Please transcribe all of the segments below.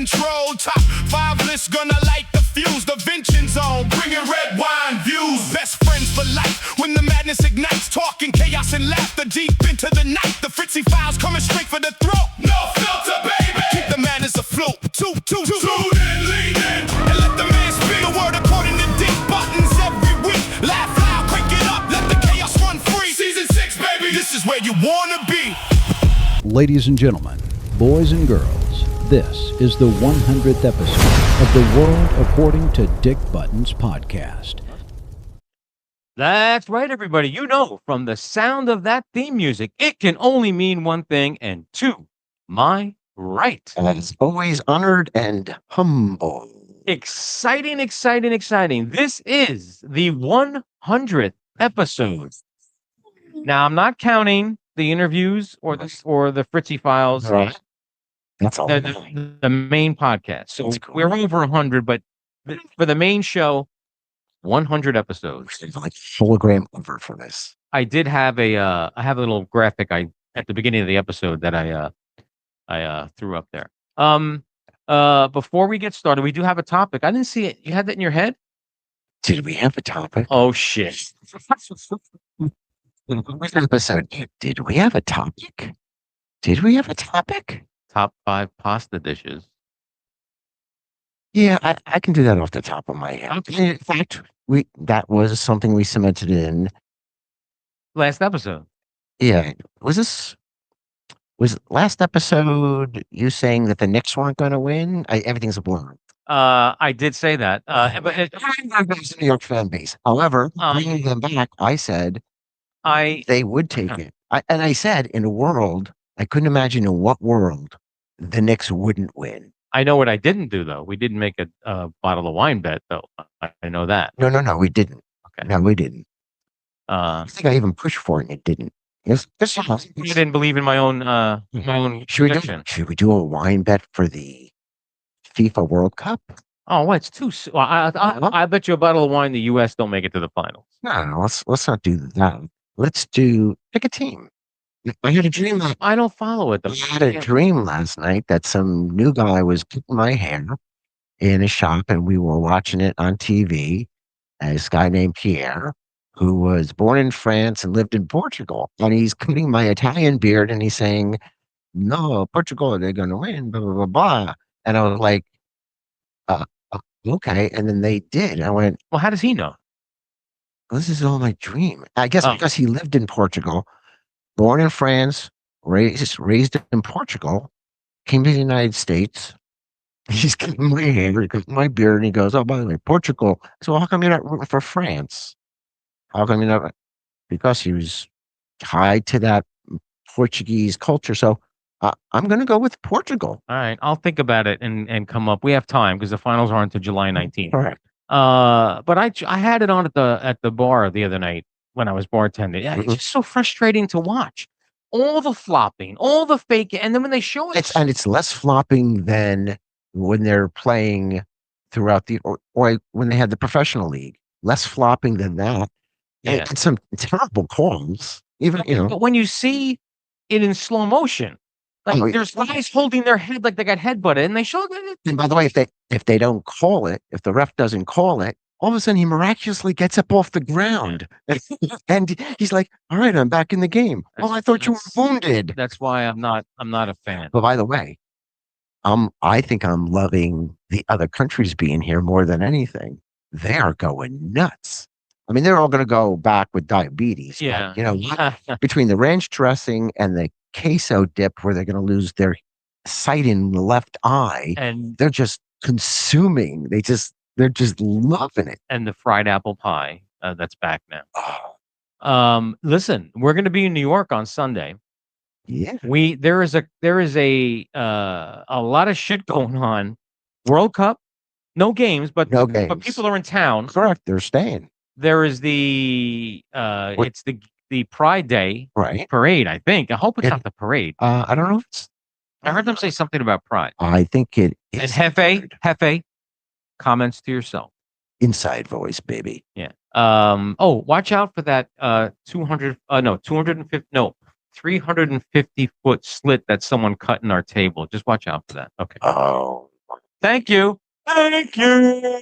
control. Top 5 list gonna light the fuse. The Vincenzone, bringing red wine views. Best friends for life when the madness ignites. Talking chaos and laughter deep into the night. The Fritzy files coming straight for the throat. No filter, baby. Keep the madness afloat. Tune in, lean in, and let the man speak. The word according to deep buttons every week. Laugh loud, crank it up, let the chaos run free. Season 6, baby, this is where you wanna be. Ladies and gentlemen, boys and girls, this is the 100th episode of The World According to Dick Buttons podcast. That's right, everybody. You know, from the sound of that theme music, it can only mean one thing, and to my right. As always, honored and humble. Exciting. This is the 100th episode. Now, I'm not counting the interviews or the Fritzy files. Right. That's all. The main podcast. So we're over 100, but for the main show, 100 episodes. There's like hologram cover for this. I did have a little graphic at the beginning of the episode that I threw up there. Before we get started, we do have a topic. I didn't see it. You had that in your head? Did we have a topic? Oh shit. Episode. Did we have a topic? Did we have a topic? Top 5 pasta dishes. Yeah, I can do that off the top of my head. Okay. In fact, that was something we cemented in Last episode. Yeah. Was last episode you saying that the Knicks weren't going to win? Everything's a blur. I did say that. But the New York fan base. However, bringing them back, I said they would take it. I said in a world, I couldn't imagine in what world the Knicks wouldn't win. I know what I didn't do, though. We didn't make a bottle of wine bet, though. I know that. No, we didn't. Okay. No, we didn't. I think I even pushed for it and it didn't. Yes, I didn't believe in my own prediction. Should we do a wine bet for the FIFA World Cup? Oh, what? It's too. I bet you a bottle of wine the U.S. don't make it to the finals. No, let's not do that. Let's pick a team. I had a dream. I don't follow it though. I had a dream last night that some new guy was cutting my hair in a shop, and we were watching it on TV. This guy named Pierre, who was born in France and lived in Portugal, and he's cutting my Italian beard, and he's saying, "No, Portugal, they're going to win." Blah blah blah blah. And I was like, "Okay." And then they did. I went, "Well, how does he know?" This is all my dream. I guess because he lived in Portugal. Born in France, raised in Portugal, came to the United States. He's cutting my hair, cutting my beard, and he goes, "Oh, by the way, Portugal." So how come you're not rooting for France? How come you're not? Because he was tied to that Portuguese culture. So I'm going to go with Portugal. All right, I'll think about it and come up. We have time because the finals aren't until July 19th. Correct. But I had it on at the bar the other night when I was bartending. Yeah, it's just so frustrating to watch. All the flopping, all the fake, and then when they show it, it's less flopping than when they're playing throughout or when they had the professional league. Less flopping than that. Yeah. And some terrible calls. Even But when you see it in slow motion, like there's guys holding their head like they got headbutted, and they show it. And by the way, if they don't call it, if the ref doesn't call it, all of a sudden he miraculously gets up off the ground, and he's like, "All right, I'm back in the game." Well, I thought you were wounded. That's why I'm not a fan. But by the way, I think I'm loving the other countries being here more than anything. They are going nuts. I mean, they're all going to go back with diabetes. Yeah. But, between the ranch dressing and the queso dip, where they're going to lose their sight in the left eye, and they're just consuming. They're just loving it. And the fried apple pie that's back now. Oh. Listen, we're going to be in New York on Sunday. Yeah. There is a lot of shit going on. World Cup, no games, but people are in town. Correct. They're staying. There is it's the Pride Day parade. I think. I hope it's not the parade. I don't know. I heard them say something about Pride. I think it is. And Hefe. Comments to yourself. Inside voice, baby. Yeah. Watch out for that 350 foot slit that someone cut in our table. Just watch out for that. Okay. Oh my Thank you. Thank you.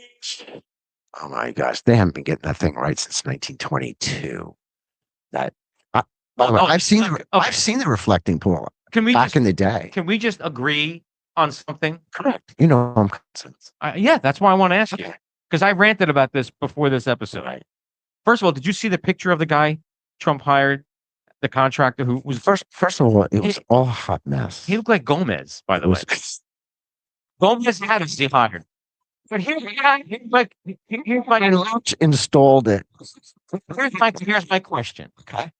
Oh my gosh, they haven't been getting that thing right since 1922. That, by the way, I've seen the reflecting pool Can we back in the day. Can we just agree on something? Correct. You know, I'm conscious. Yeah, that's why I want to ask you, because I ranted about this before this episode. Right. First of all, did you see the picture of the guy Trump hired, the contractor who was First of all, it was all a hot mess. He looked like Gomez, by the way. Gomez had us hired. But here's my Loach installed it. here's my question. Okay.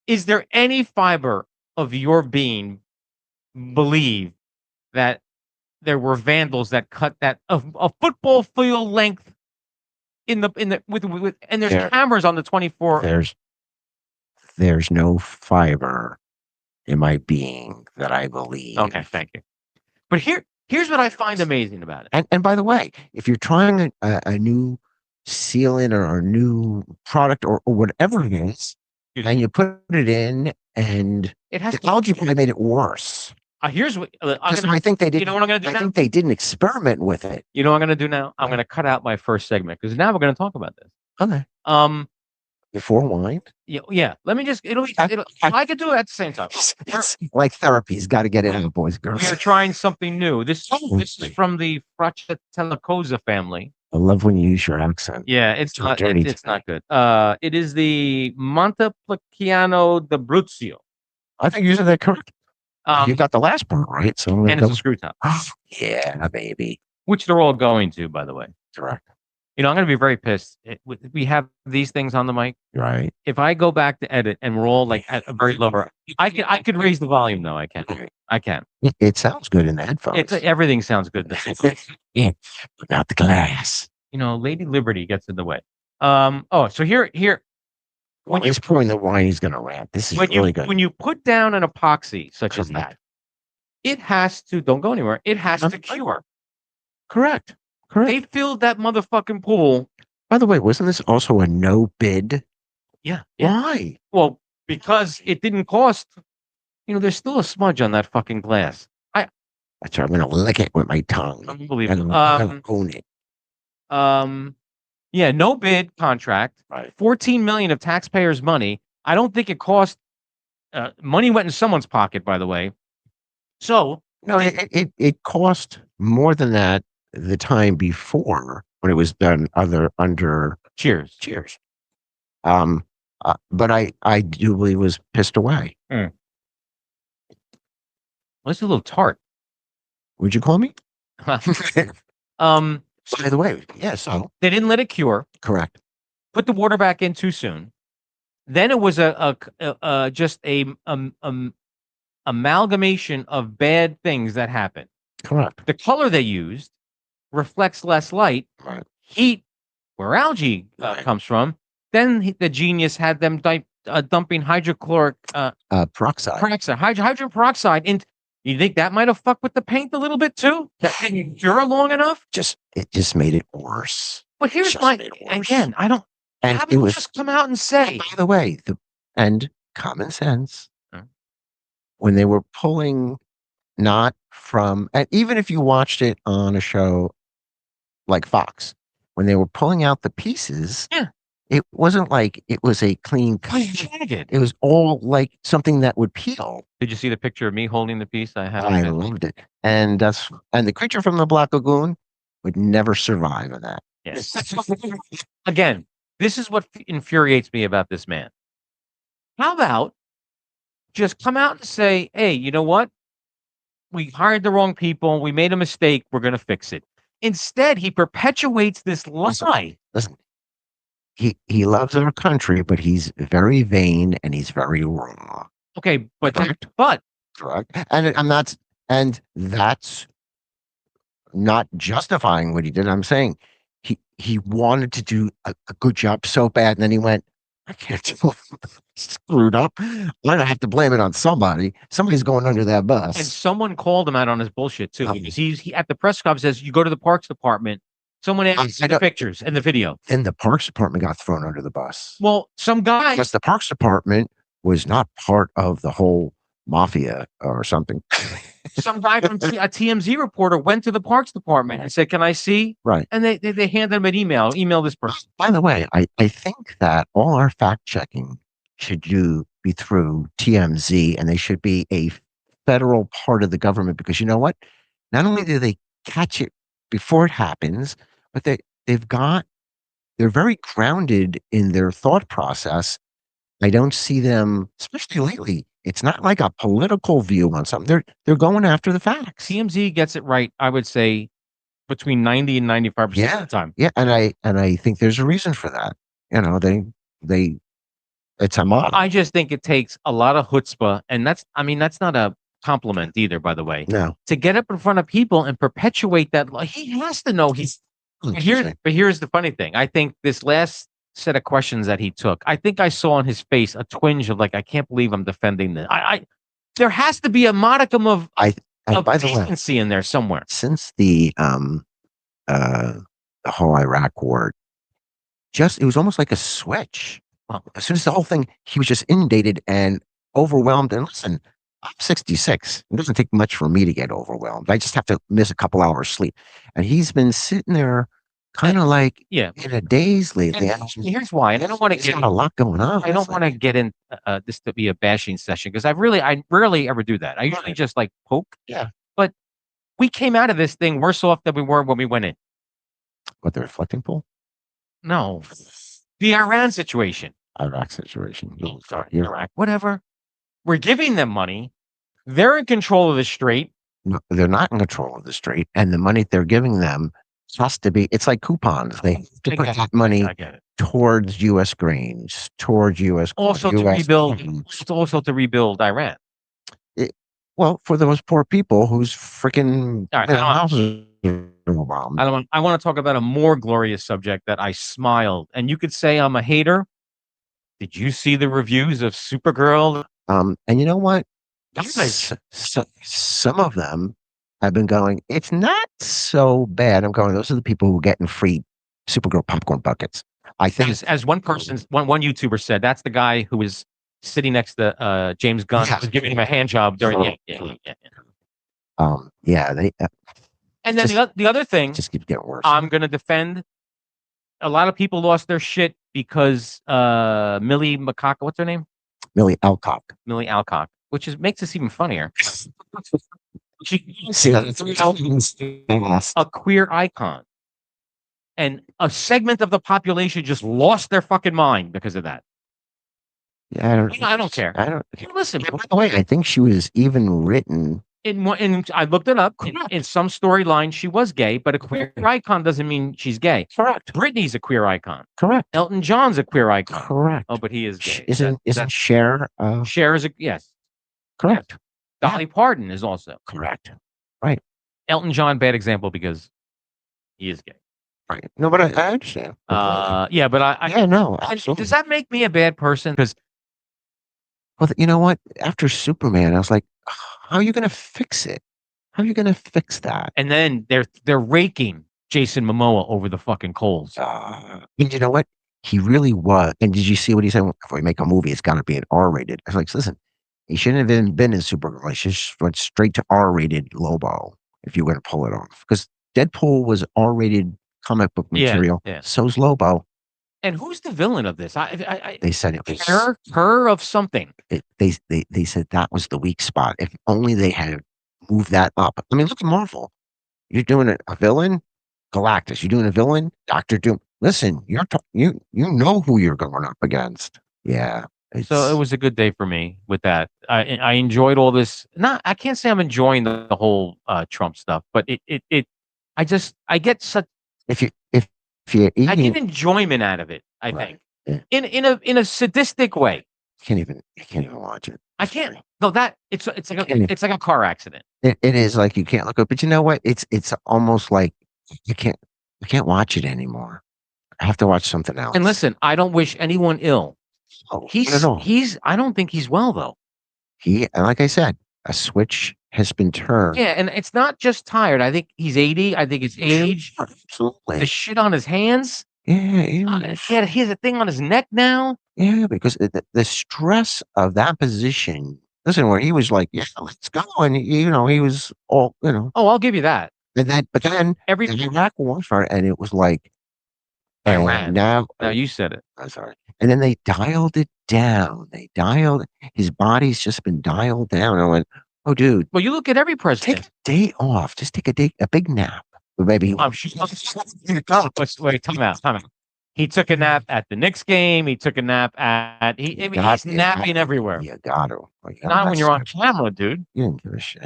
Is there any fiber of your being believe that there were vandals that cut that a football field length in the with and there's cameras on the 24? There's no fiber in my being that I believe. Okay, thank you. But here's what I find amazing about it. And by the way, if you're trying a new sealant or a new product or whatever it is, and you put it in, and it has technology probably made it worse. Here's what I think they did. You know what I'm going to do now? I think they didn't experiment with it. You know what I'm going to do now? I'm going to cut out my first segment because now we're going to talk about this. Okay. Before wine? Yeah. Let me just. I could do it at the same time. It's like therapy. He's got to get it out, boys and girls. We are trying something new. This is from the Fracciatella family. I love when you use your accent. Yeah, it's not dirty. It's not good. It is the Montepulciano d'Abruzzo. I think you said that correct. You got the last part right. So and it's a screw top. Yeah, baby. Which they're all going to, by the way. Correct. You know, I'm going to be very pissed. We have these things on the mic. Right. If I go back to edit and we're all like at a very lower, I could raise the volume though. I can. It sounds good in the headphones. Everything sounds good. Yeah, but not the glass. You know, Lady Liberty gets in the way. So here. When he's pouring the wine, he's going to rant. This is really good. When you put down an epoxy such as that, it has to. Don't go anywhere. It has to cure. Correct. They filled that motherfucking pool. By the way, wasn't this also a no bid? Yeah. Why? Well, because it didn't cost. You know, there's still a smudge on that fucking glass. That's right. I'm going to lick it with my tongue. Unbelievable. I'm going to own it. Yeah, no bid contract. Right. $14 million of taxpayers' money. I don't think it cost. Money went in someone's pocket, by the way. So no, it cost more than that the time before when it was done under Cheers. But I do believe it was pissed away. Well, it's a little tart. Would you call me? By the way, so they didn't let it cure. Correct. Put the water back in too soon. Then it was just a amalgamation of bad things that happened. Correct. The color they used reflects less light. Right. Heat, where algae comes from. Then the genius had them dumping hydrochloric peroxide. Hydrogen peroxide. And you think that might have fucked with the paint a little bit too? That didn't cure long enough? It just made it worse. But here's again, I don't. And it was just come out and say. By the way, and common sense. When they were pulling, not from, and even if you watched it on a show like Fox, when they were pulling out the pieces, it wasn't like it was a clean cut. It was all like something that would peel. Did you see the picture of me holding the piece? I loved it. And the creature from the Black Lagoon would never survive in that. Yes. Again, this is what infuriates me about this man. How about just come out and say, hey, you know what? We hired the wrong people. We made a mistake. We're going to fix it. Instead, he perpetuates this lie. Listen, he loves our country, but he's very vain and he's very raw. Okay, but correct. And that's not justifying what he did. I'm saying he wanted to do a good job so bad, and then he went, I can't do screwed up. I'm gonna have to blame it on somebody. Somebody's going under that bus. And someone called him out on his bullshit too. Because he at the press conference says, you go to the Parks Department. Someone asked the pictures and the video. Then the Parks Department got thrown under the bus. Well, some guy, because the Parks Department was not part of the whole mafia or something. some guy from a TMZ reporter went to the parks department and said, "Can I see?" Right. And they handed him an email. Email this person. By the way, I think that all our fact checking should be through TMZ, and they should be a federal part of the government, because you know what? Not only do they catch it before it happens, but they're very grounded in their thought process. I don't see them, especially lately. It's not like a political view on something. They're going after the facts. TMZ gets it right, I would say, between 90 and 95% of the time. Yeah, and I think there's a reason for that. You know, they it's a model. I just think it takes a lot of chutzpah, and that's not a compliment either, by the way. No. To get up in front of people and perpetuate that, he has to know he's. But here's the funny thing. I think this last set of questions that he took, I think I saw on his face a twinge of like, I can't believe I'm defending this. There has to be a modicum of by the way, decency in there somewhere. Since the whole Iraq war, it was almost like a switch. As soon as the whole thing, he was just inundated and overwhelmed. And listen, I'm 66. It doesn't take much for me to get overwhelmed. I just have to miss a couple hours sleep. And he's been sitting there kind of like in a daze lately. Here's why. And I don't want to get a lot going on. I don't want to get in this to be a bashing session, because I rarely ever do that. I usually just like poke. Yeah. But we came out of this thing worse off than we were when we went in. What, the reflecting pool? No. The Iran situation. Iraq situation. Iraq. Whatever. We're giving them money. They're in control of the strait. No, they're not in control of the strait. And the money they're giving them has to be, it's like coupons. They have to put that money towards U.S. grains, towards U.S. Also to rebuild. It's also to rebuild Iran. Well, for those poor people whose freaking houses are bombed. I want to talk about a more glorious subject that I smiled. And you could say I'm a hater. Did you see the reviews of Supergirl? And you know what? Some of them have been going, it's not so bad. I'm going, those are the people who are getting free Supergirl popcorn buckets. I think, as one YouTuber said, that's the guy who was sitting next to James Gunn, was giving him a hand job during. And then the other thing, just keeps getting worse. I'm going to defend. A lot of people lost their shit because Millie McCock, what's her name? Millie Alcock, which makes this even funnier. She's a queer icon, and a segment of the population just lost their fucking mind because of that. Yeah, I don't care. Listen. By the way, I think she was even written. I looked it up. In some storyline, she was gay, but a queer icon doesn't mean she's gay. Correct. Britney's a queer icon. Correct. Elton John's a queer icon. Correct. Oh, but he is gay. Isn't Cher? Cher is yes. Correct. Dolly Parton is also correct. Right. Elton John, bad example because he is gay. Right. No, but I understand. Yeah, but no, absolutely. Does that make me a bad person? Because, well, you know what? After Superman, I was like, how are you going to fix it? How are you going to fix that? And then they're raking Jason Momoa over the fucking coals. And you know what? He really was. And did you see what he said? If we make a movie, it's got to be an R-rated. I was like, listen, he shouldn't have even been in Supergirl. He just went straight to R-rated Lobo if you were going to pull it off. Because Deadpool was R-rated comic book material. Yeah. So's Lobo. And who's the villain of this? They said it was her of something. They said that was the weak spot. If only they had moved that up. I mean, look at Marvel. You're doing a villain, Galactus. You're doing a villain, Doctor Doom. Listen, you know who you're going up against. Yeah. So it was a good day for me with that. I enjoyed all this. I can't say I'm enjoying the whole Trump stuff, but I get such. I get enjoyment out of it. I think in a sadistic way. You can't even watch it. I can't. No, it's like a car accident. It is like you can't look up. But you know what? It's almost like you can't watch it anymore. I have to watch something else. And listen, I don't wish anyone ill. Oh, I don't think he's well though. Like I said, a switch has been turned. Yeah, and it's not just tired. I think he's 80. I think it's age. Absolutely. The shit on his hands. Yeah. He has a thing on his neck now. Yeah, because the stress of that position Listen, where he was like, "Yeah, let's go," and he was all, Oh, I'll give you that. but then Every the Iraq War started, and it was like, Iran. now, Now you said it. I'm sorry, and then they dialed it down. His body's just been dialed down. I went, "Oh, dude, Well, you look at every take president. a day off. Just take a big nap, or maybe." I'm sure. Wait, time out. Time out. He took a nap at the Knicks game. He took a nap at. He's napping everywhere. You got to. Not when you're on camera, dude. You didn't give a shit.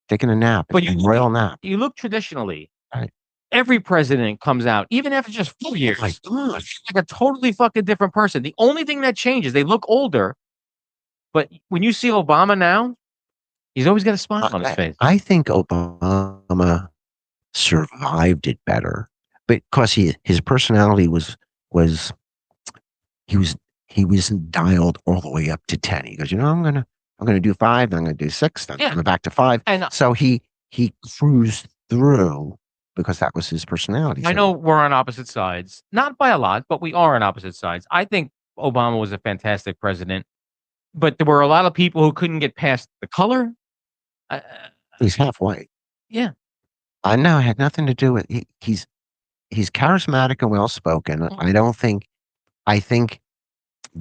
Taking a nap, But a royal nap. You look traditionally. Right. Every president comes out, even after just 4 years, My gosh. like a totally fucking different person. The only thing that changes, they look older. But when you see Obama now, he's always got a smile on his face. I think Obama survived it better because his personality was he was dialed all the way up to 10. He goes, I'm gonna do 5, then I'm gonna do 6, then I'm back to 5. And so he cruised through because that was his personality. I know we're on opposite sides, not by a lot, but we are on opposite sides. I think Obama was a fantastic president, but there were a lot of people who couldn't get past the color. He's half white. Yeah. I know it had nothing to do with he's charismatic and well spoken. I think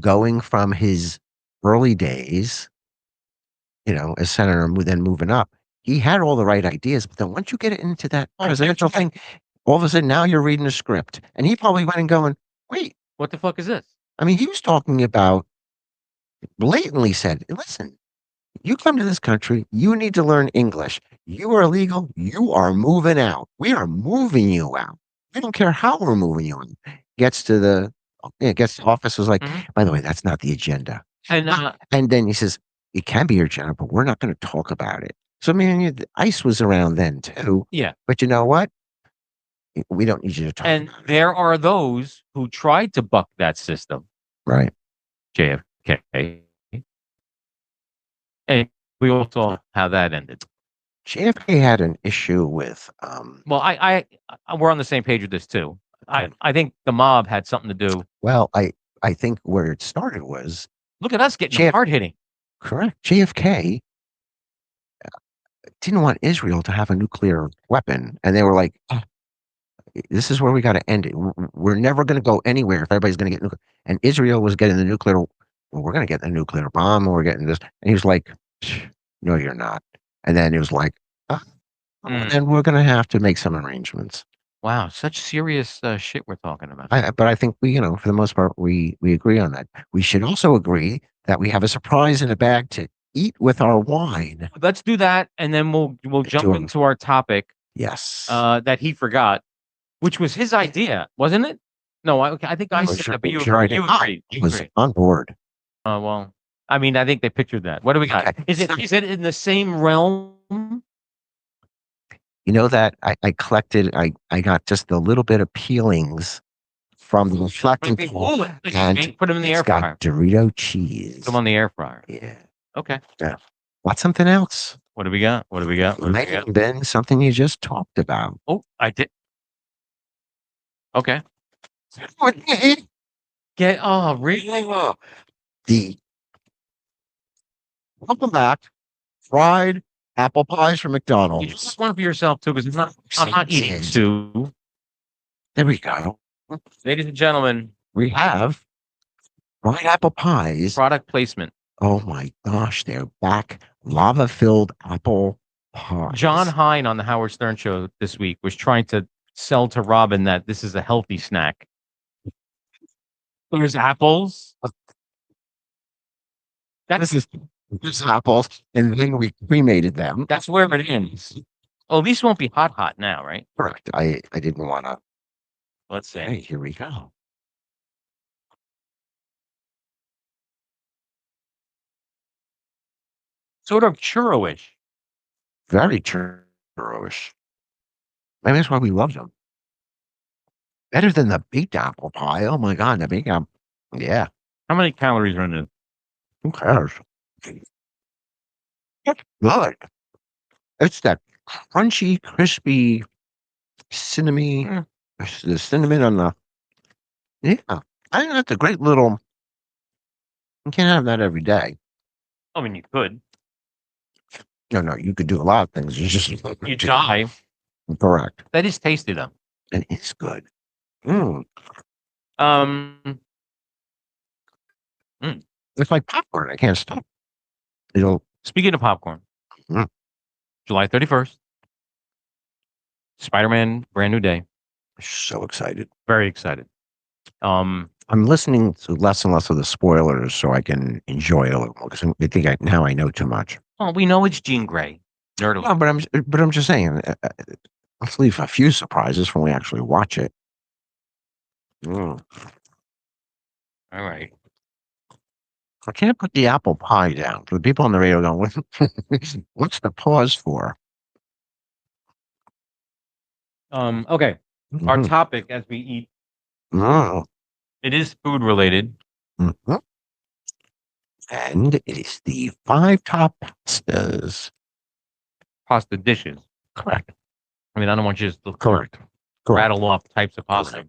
going from his early days, as senator, then moving up, he had all the right ideas. But then once you get into that presidential thing, all of a sudden now you're reading a script, and he probably went and going, "Wait, what the fuck is this?" I mean, he was talking about, blatantly said, "Listen, you come to this country, you need to learn English. You are illegal. You are moving out. We are moving you out. We don't care how we're moving you out." Gets to the office, was like, "By the way, that's not the agenda." And then he says, "It can be your agenda, but we're not going to talk about it." So, I mean, ICE was around then too. Yeah. But you know what? We don't need you to talk And about there are those who tried to buck that system. Right. JFK. And we all saw how that ended. JFK had an issue with. Well, I we're on the same page with this too. I think the mob had something to do. Well, I think where it started was, look at us getting hard hitting. Correct. JFK didn't want Israel to have a nuclear weapon, and they were like, "This is where we got to end it. We're never going to go anywhere if everybody's going to get nuclear." And Israel was getting the nuclear. Well, we're going to get the nuclear bomb, and we're getting this. And he was like, "No, you're not." And then it was like, then we're going to have to make some arrangements. Wow, such serious shit we're talking about. But I think we, for the most part, we agree on that. We should also agree that we have a surprise in a bag to eat with our wine. Let's do that, and then we'll jump into our topic. Yes. That he forgot, which was his idea, wasn't it? No, I think I said that, but you agreed. I was on board. Well, I mean, I think they pictured that. What do we got? Okay. Is it in the same realm? You know that I collected, I got just a little bit of peelings from the reflecting tool, and put them in the air fryer. Dorito cheese. Put them on the air fryer. Yeah. Okay. Yeah. What's something else? What do we got? Might have been something you just talked about. Oh, I did. Okay. Really? Welcome back. Fried apple pies from McDonald's. You just one for yourself too, because I'm not eating two. There we go. Ladies and gentlemen, we have fried apple pies. Product placement. Oh my gosh, they're back. Lava-filled apple pies. John Hine on the Howard Stern show this week was trying to sell to Robin that this is a healthy snack. There's apples. There's apples, and then we cremated them. That's where it ends. Oh, these won't be hot now, right? Correct. I didn't want to. Let's see. Hey, here we go. Sort of churro-ish. Very churro-ish. Maybe that's why we love them. Better than the baked apple pie. Oh my God, the baked apple. Yeah. How many calories are in it? Who cares? It's good. It's that crunchy, crispy cinnamon. The cinnamon on the. Yeah. I think that's a great little. You can't have that every day. I mean, you could. No, you could do a lot of things. You just You die. correct. That is tasty though. And it's good. Mm. Um, It's like popcorn. I can't stop. It'll. Speaking of popcorn, Mm. July 31st, Spider-Man, brand new day. So excited. Very excited. I'm listening to less and less of the spoilers so I can enjoy it a little more because I think now I know too much. Oh, we know it's Jean Grey. Nerd alert. No, but I'm just saying. Let's leave a few surprises when we actually watch it. Mm. All right. I can't put the apple pie down. For the people on the radio going, what's the pause for? Okay. Our Mhm. topic as we eat, Mm. it is food related. Mhm. And it is the 5 top pastas. Pasta dishes. Correct. I mean, I don't want you to just Correct. rattle off types of pasta.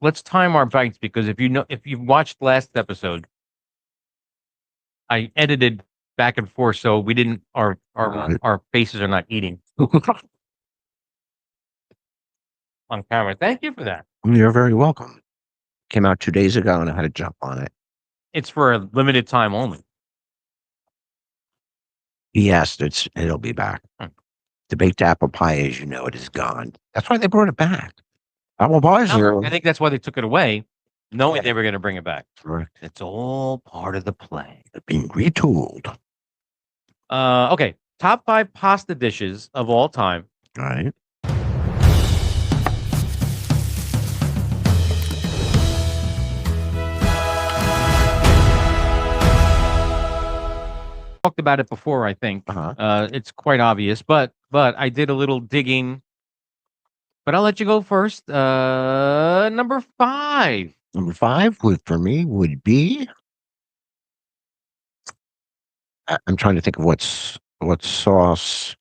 Let's time our bites because if you've watched last episode, I edited back and forth so we didn't our faces are not eating on camera. Thank you for that. You're very welcome. Came out 2 days ago and I had to jump on it. It's for a limited time only. Yes, it'll be back. The baked apple pie, as you know, it is gone. That's why they brought it back. Apple pies are. I think that's why they took it away, knowing they were going to bring it back. Correct. It's all part of the play. They're being retooled. Okay. Top 5 pasta dishes of all time. All right. Talked about it before, I think. Uh-huh. It's quite obvious, but I did a little digging. But I'll let you go first. Number 5. Number 5 for me would be. I'm trying to think of what sauce.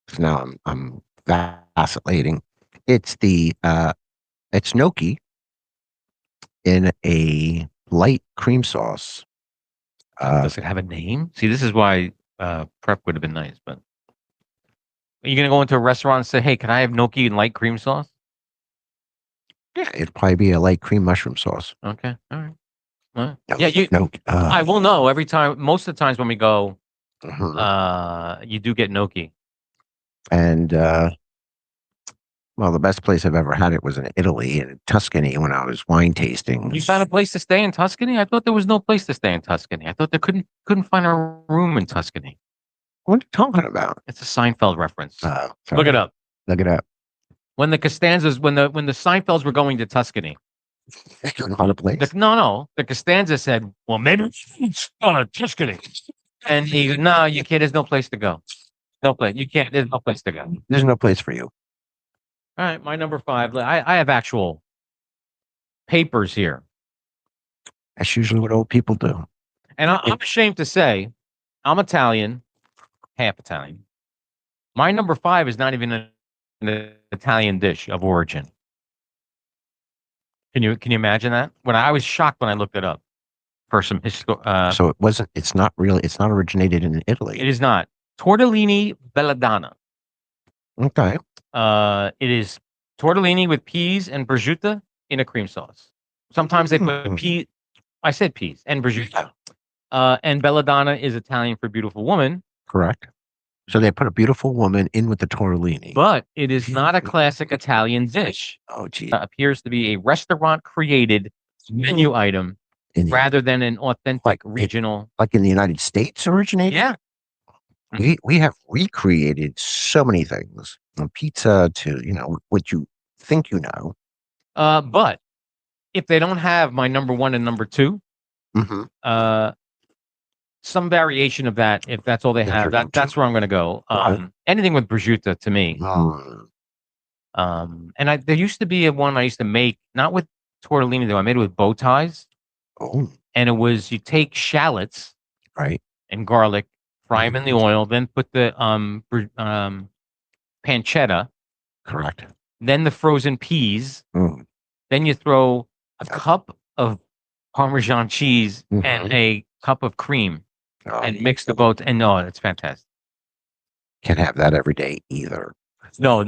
'Cause now I'm vacillating. It's it's gnocchi in a light cream sauce. Does it have a name? See, this is why prep would have been nice. But are you gonna go into a restaurant and say, "Hey, can I have gnocchi and light cream sauce?" Yeah, it'd probably be a light cream mushroom sauce. Okay, all right. No, Yeah, no. I will know every time. Most of the times when we go, Mhm. you do get gnocchi. And well, the best place I've ever had it was in Italy, in Tuscany, when I was wine tasting. You found a place to stay in Tuscany? I thought there was no place to stay in Tuscany. I thought they couldn't find a room in Tuscany. What are you talking about? It's a Seinfeld reference. Sorry. Look it up. Look it up. When the Costanzas, when the Seinfelds were going to Tuscany, On a place. the Costanza said, "Well, maybe it's on Tuscany," and he goes, "No, you can't. There's no place to go. No place. You can't. There's no place to go." There's no place for you. All right, my number 5. I have actual papers here, That's usually what old people do. and I'm ashamed to say, I'm Italian, half Italian. My number 5 is not even an Italian dish of origin. Can you imagine that? When I was shocked when I looked it up for some So it wasn't. It's not really. It's not originated in Italy. it is not tortellini belladonna. Okay. It is tortellini with peas and prosciutto in a cream sauce. Sometimes they put peas. I said peas and prosciutto. And belladonna is Italian for beautiful woman, Correct. So they put a beautiful woman in with the tortellini. but it is not a classic Italian dish. Oh, gee. Appears to be a restaurant created menu item rather than an authentic regional. Like in the United States originated? Yeah. We have recreated so many things, from pizza to what you think you know. But if they don't have my number 1 and number 2, some variation of that, if that's all they have, that's where I'm going to go. Anything with prosciutto to me. And there used to be one I used to make, not with tortellini though. I made it with bow ties. Oh, And it was you take shallots, right, and garlic, fry them in the oil, then put the pancetta, correct. then the frozen peas, then you throw a cup of Parmesan cheese and a cup of cream, and mix the both. And no, it's fantastic. Can't have that every day either. No,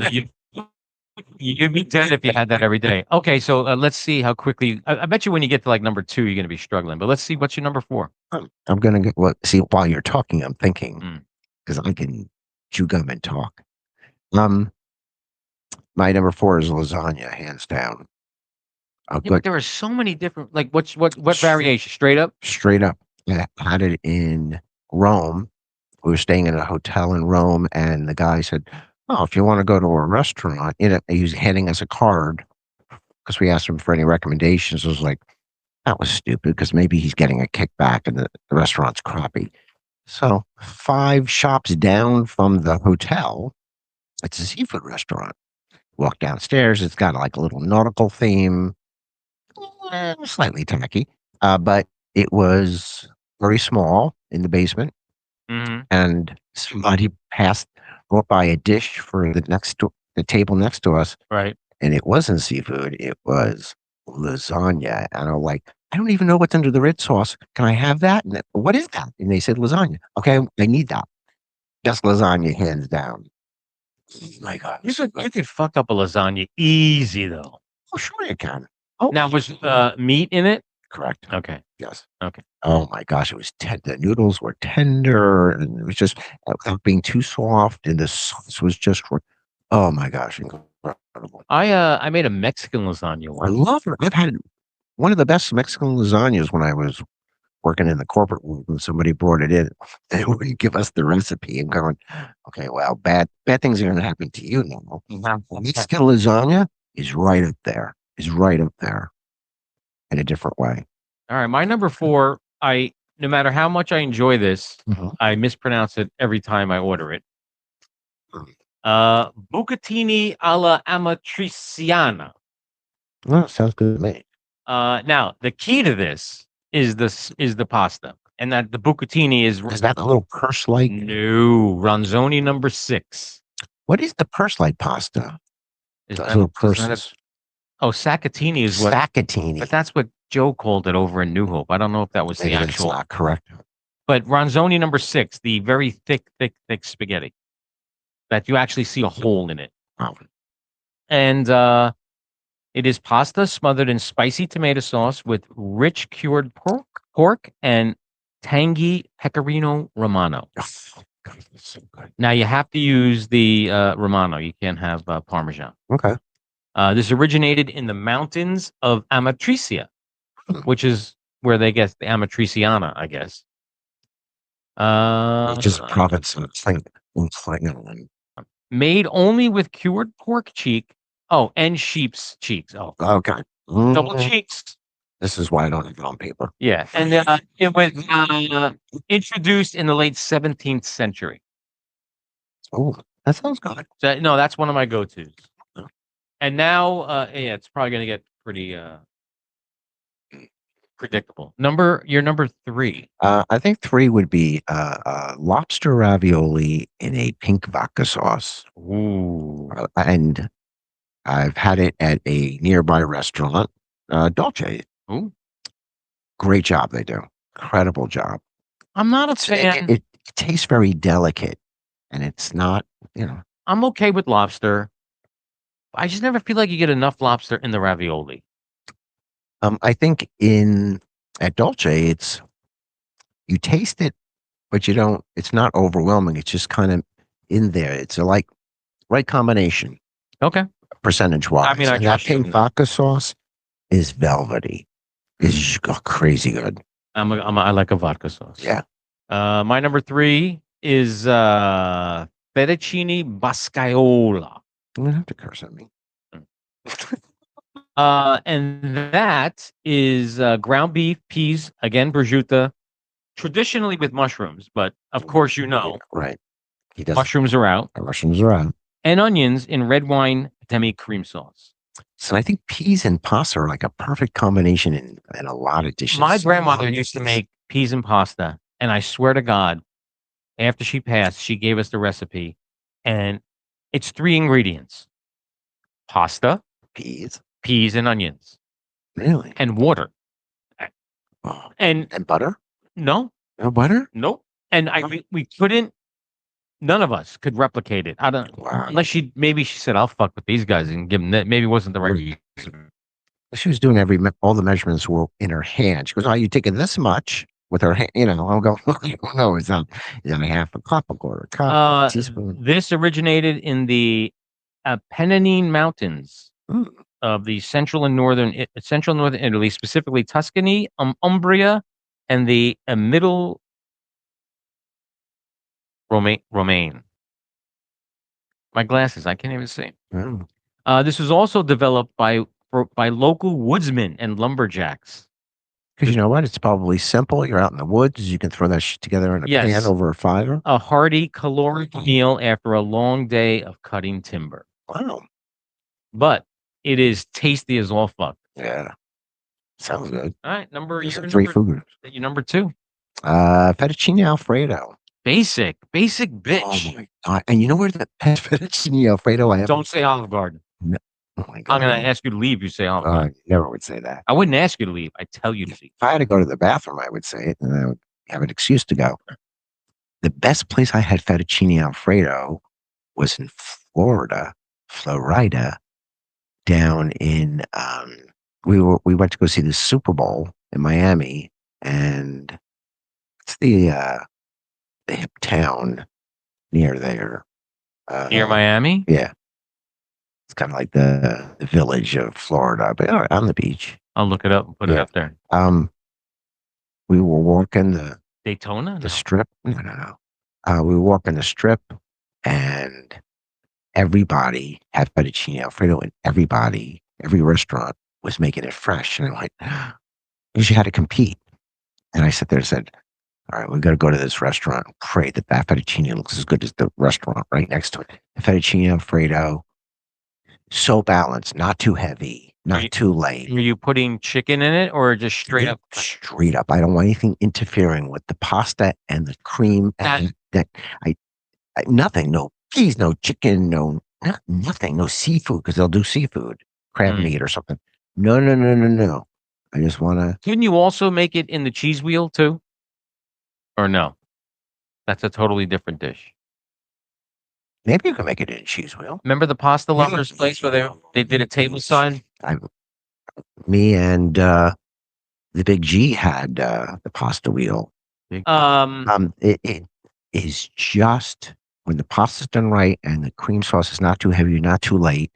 you'd be dead if you had that every day. Okay, so let's see how quickly. I bet you when you get to like number 2, you're going to be struggling. But let's see, what's your number 4? I'm gonna get see while you're talking. I'm thinking Mm. because I can chew gum and talk. My number 4 is lasagna, hands down. Yeah, but there are so many different. Like, what variation? Straight up. Straight up, I had it in Rome. We were staying in a hotel in Rome, and the guy said, "Oh, if you want to go to a restaurant," he was handing us a card because we asked him for any recommendations. I was like, that was stupid because maybe he's getting a kickback and the restaurant's crappy. So 5 shops down from the hotel, it's a seafood restaurant. Walk downstairs, it's got like a little nautical theme, slightly tacky, but it was very small in the basement. Mm-hmm. And somebody brought by a dish for the table next to us, Right. and it wasn't seafood; it was lasagna. And I'm like, I don't even know what's under the red sauce. Can I have that? And what is that? And they said lasagna. Okay, I need that. Just lasagna, hands down. Oh my God. You could fuck up a lasagna easy though. Oh, sure you can. Oh, now was meat in it? Correct. Okay. Yes. Okay. Oh my gosh, it was the noodles were tender, and it was just without being too soft, and the sauce was just. Oh my gosh, incredible! I made a Mexican lasagna I once. love it. I've had one of the best Mexican lasagnas when I was working in the corporate world. When somebody brought it in, they wouldn't give us the recipe, and going, "Okay, well, bad things are going to happen to you now." Mexican lasagna is right up there. In a different way. All right, my number 4. No matter how much I enjoy this, I mispronounce it every time I order it. Bucatini alla amatriciana. Well, sounds good to me. Now the key to this is the pasta, and that the bucatini is that the little purse-like? No, Ronzoni number 6. What is the purse-like pasta? Is Those that, little is that purses. Saccatini is what. Saccatini. But that's what Joe called it over in New Hope. I don't know if that was Maybe the that's actual. not correct. But Ronzoni number 6, the very thick spaghetti that you actually see a hole in it. Oh. And it is pasta smothered in spicy tomato sauce with rich cured pork and tangy pecorino romano. Oh, God, that's so good. Now you have to use the romano. You can't have Parmesan. Okay. This originated in the mountains of Amatricia, which is where they get the Amatriciana, I guess. Which is a province of England. Made only with cured pork cheek. Oh, and sheep's cheeks. Oh, okay. double cheeks. This is why I don't have it on paper. Yeah, and it was introduced in the late 17th century. Oh, that sounds good. So, no, that's one of my go-tos. And now, yeah, it's probably going to get pretty predictable. Your number 3. I think 3 would be lobster ravioli in a pink vodka sauce. Ooh. And I've had it at a nearby restaurant, Dolce. Ooh. Great job they do. Incredible job. I'm not a fan. It tastes very delicate, and it's not, I'm okay with lobster. I just never feel like you get enough lobster in the ravioli. I think at Dolce, you taste it, but you don't. It's not overwhelming. It's just kind of in there. It's a right combination. Okay. Percentage wise, I mean, that pink vodka sauce is velvety. It's crazy good. I like a vodka sauce. Yeah. My number 3 is fettuccine bascaiola. You don't have to curse at me. And that is ground beef, peas, again, prosciutto, traditionally with mushrooms, but of course, Right. He does. Mushrooms are out. Mushrooms are out. And onions in red wine demi cream sauce. So I think peas and pasta are like a perfect combination in a lot of dishes. My grandmother used to make peas and pasta, and I swear to God, after she passed, she gave us the recipe, and it's 3 ingredients: pasta, peas and onions. Really? And water. Oh. And butter? No. No butter? Nope. and we couldn't. None of us could replicate it. I don't Wow. unless she said, "I'll fuck with these guys and give them that." Maybe it wasn't the right. She was doing all the measurements were in her hand. She goes, "Oh, you taking this much with her hand?" I'll go, "No, it's not. It's not a half a cup, a quarter cup, teaspoon." This originated in the Apennine Mountains Mm. of the central and northern Italy, specifically Tuscany, Umbria, and the middle Romaine. My glasses, I can't even see. Mm. This was also developed by local woodsmen and lumberjacks. Because you know what? It's probably simple. You're out in the woods. You can throw that shit together in a pan over a fire. A hearty, caloric meal after a long day of cutting timber. Wow. But it is tasty as all fuck. Yeah. Sounds good. All right, Three food groups. Your number 2. Fettuccine Alfredo. Basic Oh bitch. my god! And you know where the best fettuccine Alfredo I have? Don't say Olive Garden. No. Oh my god! I'm gonna ask you to leave. You say Olive Garden. I never would say that. I wouldn't ask you to leave. I tell you to leave. If I had to go to the bathroom, I would say it, and I would have an excuse to go. The best place I had fettuccine Alfredo was in Florida, down in we went to go see the Super Bowl in Miami, and it's the hip town near there. Near Miami? Yeah. It's kind of like the village of Florida, but on the beach. I'll look it up and put it up there. We were walking the Daytona? The strip. No. We were walking the strip, and everybody had fettuccine Alfredo, and every restaurant was making it fresh. And I'm like, because you had to compete. And I sat there and said, all right, we've got to go to this restaurant and pray that fettuccine looks as good as the restaurant right next to it. The fettuccine Alfredo, so balanced, not too heavy, not too light. Were you putting chicken in it or just straight up? Straight up. I don't want anything interfering with the pasta and the cream. And nothing, no cheese, no chicken, nothing, no seafood, because they'll do seafood, crab meat or something. No. I just want to. Couldn't you also make it in the cheese wheel too? Or no? That's a totally different dish. Maybe you can make it in a cheese wheel. Remember the pasta lovers place where they did a table side? Me and the big G had the pasta wheel. It is just when the pasta's done right and the cream sauce is not too heavy, not too light.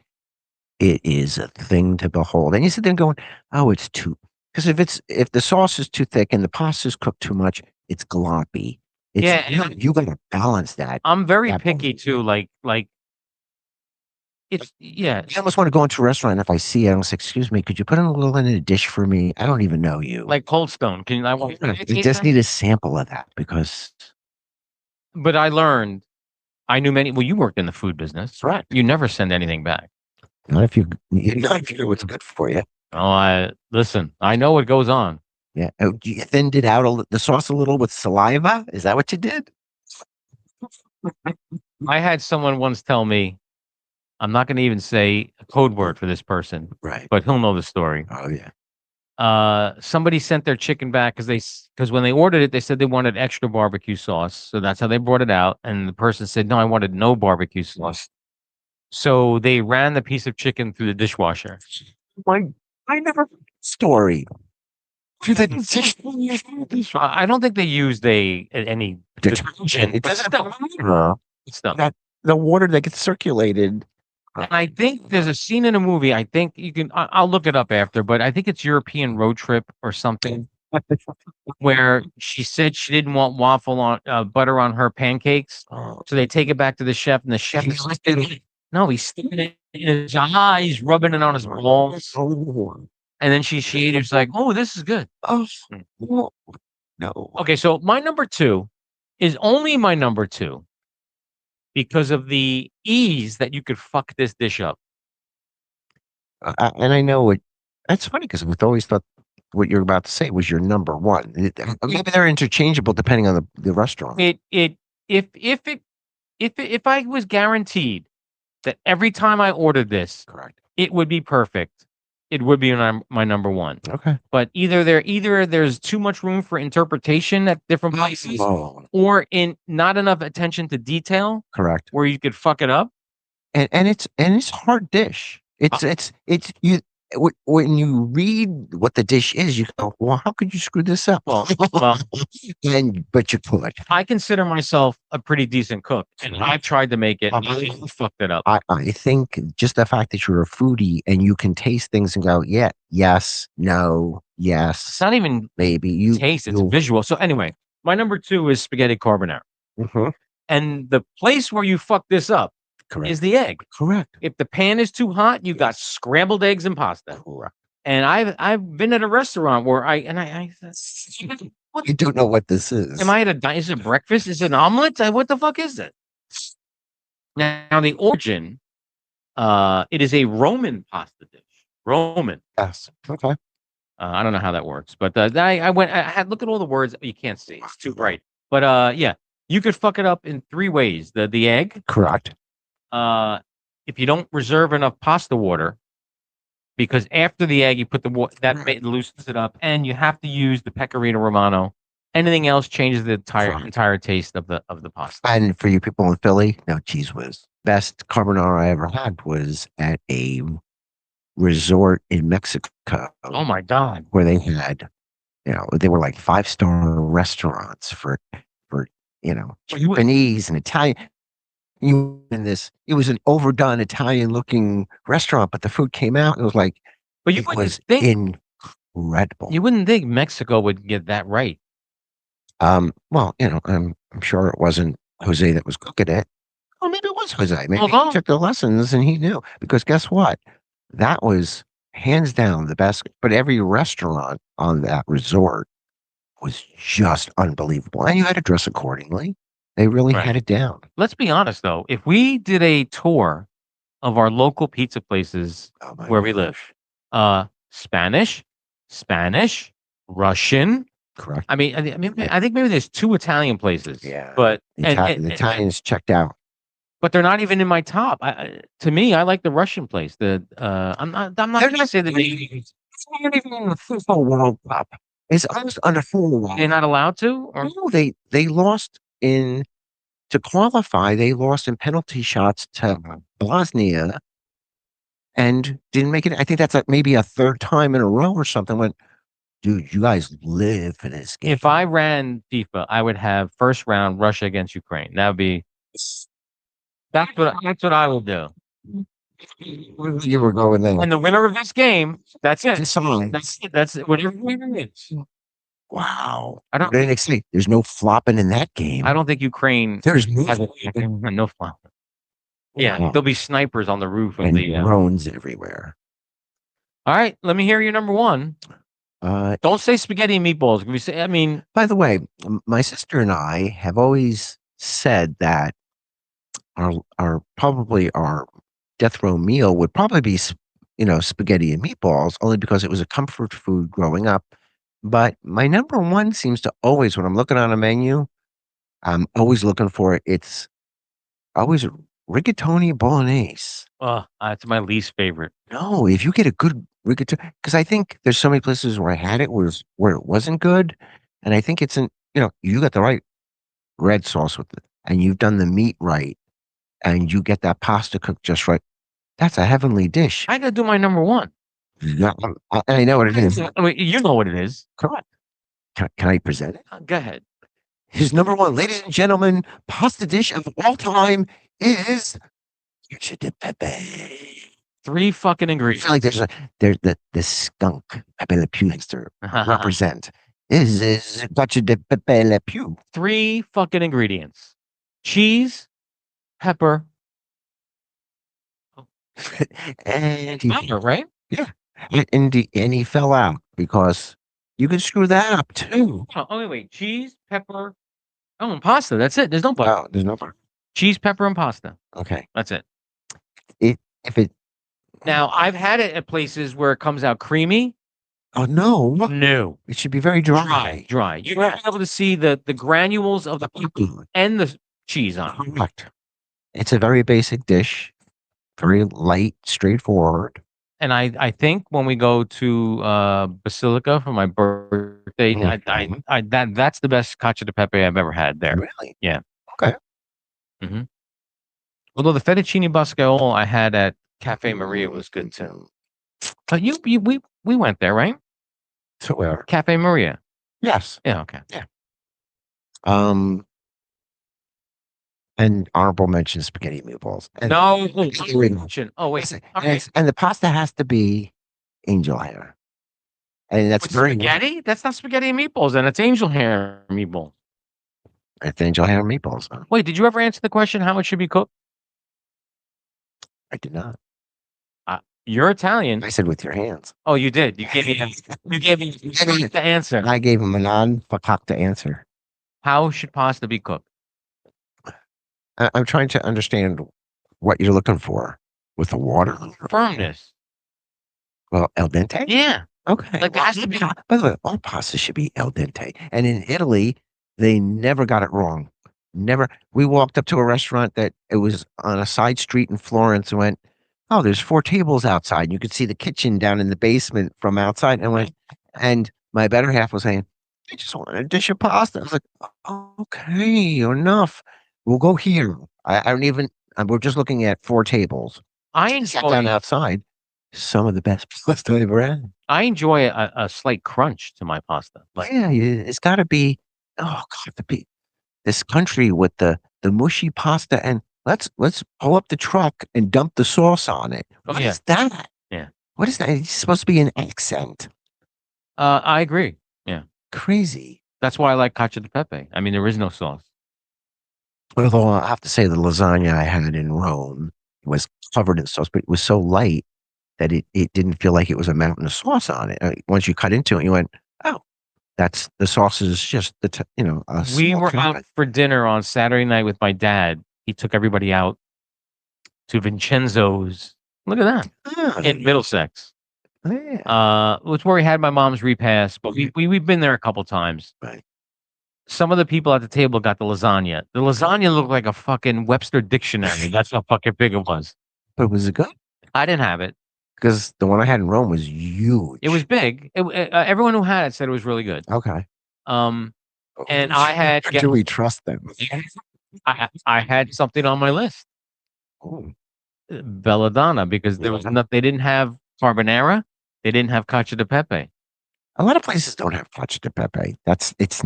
It is a thing to behold. And you sit there going, "Oh, it's too." Because if the sauce is too thick and the pasta's cooked too much, it's gloppy. You got to balance that. I'm very picky too. Like it's I almost want to go into a restaurant. And if I see it, I'm like, "Excuse me, could you put in a little in a dish for me? I don't even know you." Like Cold Stone. You just need a sample of that because. But I knew many. Well, you worked in the food business, right? You never send anything back. Not if you know what's good for you. Oh, listen. I know what goes on. Yeah. Oh, you thinned it out the sauce a little with saliva. Is that what you did? I had someone once tell me, I'm not going to even say a code word for this person, right? But he'll know the story. Oh yeah. Somebody sent their chicken back because when they ordered it, they said they wanted extra barbecue sauce, so that's how they brought it out. And the person said, "No, I wanted no barbecue sauce." So they ran the piece of chicken through the dishwasher. I never story. I don't think they used any detergent. It doesn't matter. Stuff. The water that gets circulated. And I think there's a scene in a movie. I think you can. I'll look it up after, but I think it's European Road Trip or something, where she said she didn't want butter on her pancakes, so they take it back to the chef, and the chef is he's sticking it in his eyes, rubbing it on his balls. And then she ate it. She's like, "Oh, this is good." Oh, no. Okay, so my number 2 is only my number 2 because of the ease that you could fuck this dish up. And I know it. That's funny because I've always thought what you're about to say was your number 1. Maybe they're interchangeable depending on the restaurant. If I was guaranteed that every time I ordered this, correct, it would be perfect. it would be my number one. Okay. But either there's too much room for interpretation at different places, Oh, or in not enough attention to detail correct. where you could fuck it up. And it's hard dish. It's you when you read what the dish is, you go, well, how could you screw this up? Well, but you could. I consider myself a pretty decent cook, and I've tried to make it, and I fucked it up. I think just the fact that you're a foodie and you can taste things and go, yeah, yes, no, yes. It's not even maybe you taste; it's visual. So anyway, my number 2 is spaghetti carbonara, and the place where you fuck this up is the egg. Correct. If the pan is too hot, you got scrambled eggs and pasta. Correct. And I've been at a restaurant where I You don't know what this is. am I at a is it breakfast? Is it an omelet? What the fuck is it? Now the origin, it is a Roman pasta dish. Roman. Yes. Okay. I don't know how that works, but I had look at all the words. You can't see; it's too bright. But yeah, you could fuck it up in 3 ways. The egg. Correct. If you don't reserve enough pasta water, because after the egg you put the water that loosens it up, and you have to use the pecorino romano. Anything else changes the entire taste of the pasta. And for you people in Philly, no, cheese whiz. Best carbonara I ever had was at a resort in Mexico. Oh my God. Where they had, they were like 5-star restaurants for Japanese and Italian. It was an overdone Italian looking restaurant, but the food came out and it was like, but you was think, incredible. You wouldn't think Mexico would get that right. Well, I'm sure it wasn't Jose that was cooking it. Oh, maybe it was Jose. Maybe he took the lessons and he knew, because guess what? That was hands down the best. But every restaurant on that resort was just unbelievable, and you had to dress accordingly. They really had it down. Let's be honest, though. If we did a tour of our local pizza places where we live, Spanish, Russian. Correct. I think maybe there's 2 Italian places. Yeah. But the Italians checked out. But they're not even in my top. To me, I like the Russian place. I'm not going to say that it's not even in the FIFA World Cup. It's almost under full. They're not allowed to? Or? No, they lost to qualify. They lost in penalty shots to Bosnia and didn't make it. I think that's maybe a 3rd time in a row or something. When, dude, you guys live for this game. If I ran FIFA, I would have first round Russia against Ukraine. That would be. That's what I will do. You were going there. And the winner of this game, that's it. That's it. Whatever winner is. Wow. There's no flopping in that game. I don't think Ukraine. There's no flopping. Yeah, there'll be snipers on the roof of the drones everywhere. All right, let me hear your number 1. Don't say spaghetti and meatballs. Can we say? By the way, my sister and I have always said that our death row meal would probably be, spaghetti and meatballs, only because it was a comfort food growing up. But my number 1 seems to always, when I'm looking on a menu, I'm always looking for it. It's always rigatoni bolognese. It's my least favorite. No, if you get a good rigatoni, because I think there's so many places where I had it where it wasn't good, and I think it's you got the right red sauce with it, and you've done the meat right, and you get that pasta cooked just right. That's a heavenly dish. I gotta do my number 1. Yeah, I know what it is. You know what it is. Correct. Can I present it? Go ahead. His number 1, ladies and gentlemen, pasta dish of all time is cacio de pepe. 3 fucking ingredients. I feel like there's the skunk Pepe Le Pew needs to represent. Is cacio de pepe Le Pew. 3 fucking ingredients: cheese, pepper, and pepper, right? Yeah. And he fell out because you can screw that up too. Oh, wait. Cheese, pepper, and pasta. That's it. There's no butter. Oh, there's no butter. Cheese, pepper, and pasta. Okay. That's it. Now, I've had it at places where it comes out creamy. Oh, no. No. It should be very dry. Dry. You're able to see the granules of the pepper and the cheese on it. Correct. It's a very basic dish. Very light, straightforward. And I think when we go to Basilica for my birthday, that's the best cacio de pepe I've ever had there. Really? Yeah. Okay. hmm Although the fettuccine bascaol I had at Cafe Maria was good too. But we went there, right? So where? Cafe Maria. Yes. Yeah. Okay. Um, and honorable mention spaghetti meatballs. And No. Listen, Oh wait. listen, Okay. and the pasta has to be angel hair. And that's With very spaghetti? That's not spaghetti and meatballs, and it's angel hair meatballs. It's angel hair meatballs. Huh? Wait, did you ever answer the question how much should be cooked? I did not. You're Italian. I said with your hands. Oh, you did. You gave me the answer. I gave him a non-fakakta answer. How should pasta be cooked? I'm trying to understand what you're looking for with the water. Firmness. Well, el dente? Yeah. Okay. Like, it has to be. By the way, all pasta should be el dente. And in Italy, they never got it wrong. Never. We walked up to a restaurant that it was on a side street in Florence and went, oh, there's 4 tables outside. You could see the kitchen down in the basement from outside. And went, and my better half was saying, I just want a dish of pasta. I was like, oh, okay, enough. We'll go here. I don't even, we're just looking at 4 tables. I Sat down enjoy outside. Some of the best pasta I've ever had. I enjoy a slight crunch to my pasta. Like, Yeah, it's got to be. Oh God, this country with the mushy pasta, and let's pull up the truck and dump the sauce on it. Oh, What yeah. is that? Yeah. What is that? It's supposed to be an accent. I agree. Yeah. Crazy. That's why I like cacio de pepe. I mean, there is no sauce. Although I have to say, the lasagna I had in Rome was covered in sauce, but it was so light that it didn't feel like it was a mountain of sauce on it. Once you cut into it, you went, oh, that's the sauce is just a We small were drop. out for dinner on Saturday night with my dad. He took everybody out to Vincenzo's. Look at that. Ah, In Middlesex. yeah. It's where we had my mom's repast, but we've been there a couple times. Right. Some of the people at the table got the lasagna. The lasagna looked like a fucking Webster dictionary. That's how fucking big it was. But was it good? I didn't have it. Because the one I had in Rome was huge. It was big. Everyone who had it said it was really good. Okay. And I had Do we trust them? I had something on my list. Ooh. Belladonna, because there was not. They didn't have carbonara. They didn't have cacio de pepe. A lot of places don't have cacio de pepe. It's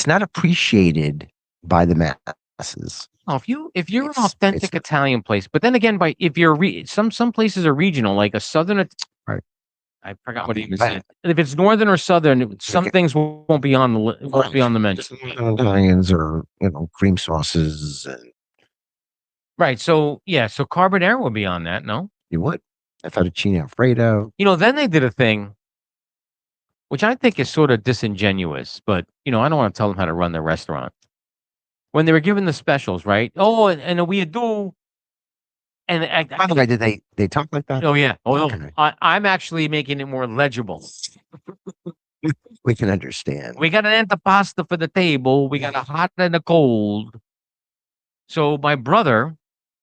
not appreciated by the masses. Oh, if you're an It's- authentic it's- Italian place, but then again, if you're some places are regional, like a southern. Right. I forgot what he even Right. said. If it's northern or southern, some things won't be on the menu. Just Italians or cream sauces, and Right. So yeah. So carbonara would be on that. No. you would. Fettuccine Alfredo. Then they did a thing, which I think is sort of disingenuous, but I don't want to tell them how to run their restaurant. When they were giving the specials, right? Oh, and we do. And By the way, did they talk like that? oh yeah, Okay. I'm actually making it more legible. We can understand. We got an antipasta for the table. We got a hot and a cold. So my brother,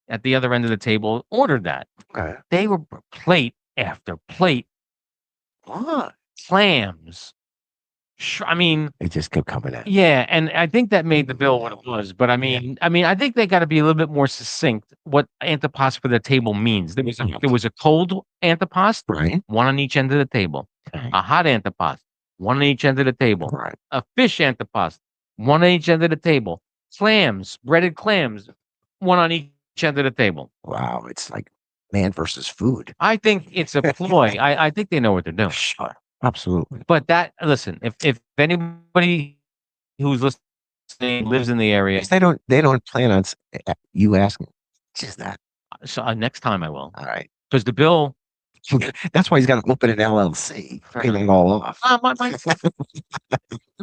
at the other end of the table, ordered that. Okay. They were plate after plate, What? clams. I mean, It just kept coming out. yeah, and I think that made the bill what it was. But I mean, I think they got to be a little bit more succinct. What antipasto for the table means. There was a cold antipasto, Right. one on each end of the table. Okay. A hot antipasto, one on each end of the table. Right. A fish antipasto, one on each end of the table. Clams, breaded clams, one on each end of the table. Wow. It's like man versus food. I think it's a ploy. I think they know what they're doing. Sure. Absolutely. But listen, if anybody who's listening lives in the area, They don't plan on you asking. It's just that. so next time I will, All right. because the bill. That's why he's got to open an LLC. Paying it all off. It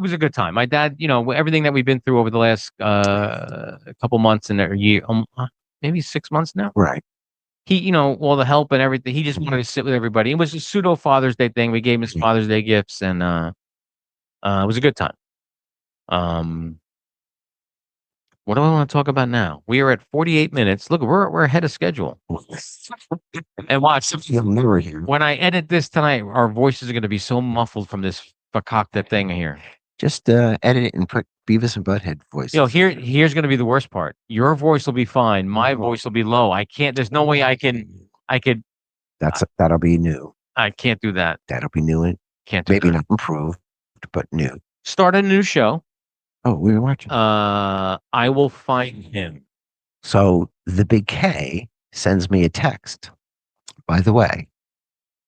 was a good time. My dad, everything that we've been through over the last couple months and a year, maybe 6 months now. Right. He, all the help and everything. He just wanted to sit with everybody. It was a pseudo Father's Day thing. We gave him his Father's Day gifts, and it was a good time. What do I want to talk about now? We are at 48 minutes. Look, we're ahead of schedule. And watch, You'll never hear. when I edit this tonight, our voices are going to be so muffled from this fakakta thing here. Just edit it and put Beavis and Butthead voices. Here's going to be the worst part. Your voice will be fine. My voice will be low. I can't. There's no way I could. That'll be new. I can't do that. That'll be new and Can't do maybe that. not improved, but new. Start a new show. Oh, we were watching. I will find him. So the big K sends me a text. By the way,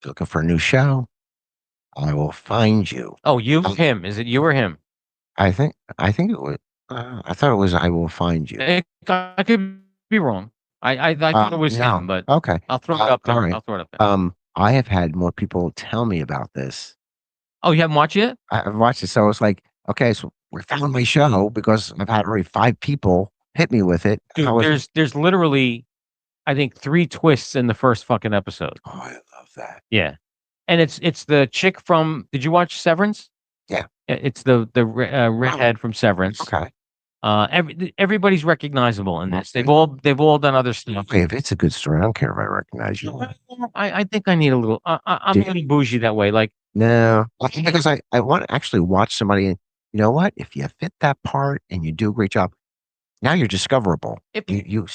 looking for a new show. I will find you. Oh, him. Is it you or him? I think it was. I thought it was. I will find you. I could be wrong. I thought it was him, but okay. I'll throw it up there. All right. I'll throw it up there. I have had more people tell me about this. Oh, you haven't watched it? I've watched it, so it's like, okay, so we found my show because I've had already 5 people hit me with it. Dude, there's literally, I think, 3 twists in the first fucking episode. Oh, I love that. Yeah, and it's the chick from. Did you watch Severance? Yeah. It's the redhead from Severance. Okay. Everybody's recognizable in this. They've all done other stuff. Okay, if it's a good story, I don't care if I recognize you. I think I need a little. I'm a little bougie that way. Like, no, because I want to actually watch somebody. And you know what? If you fit that part and you do a great job, now you're discoverable. You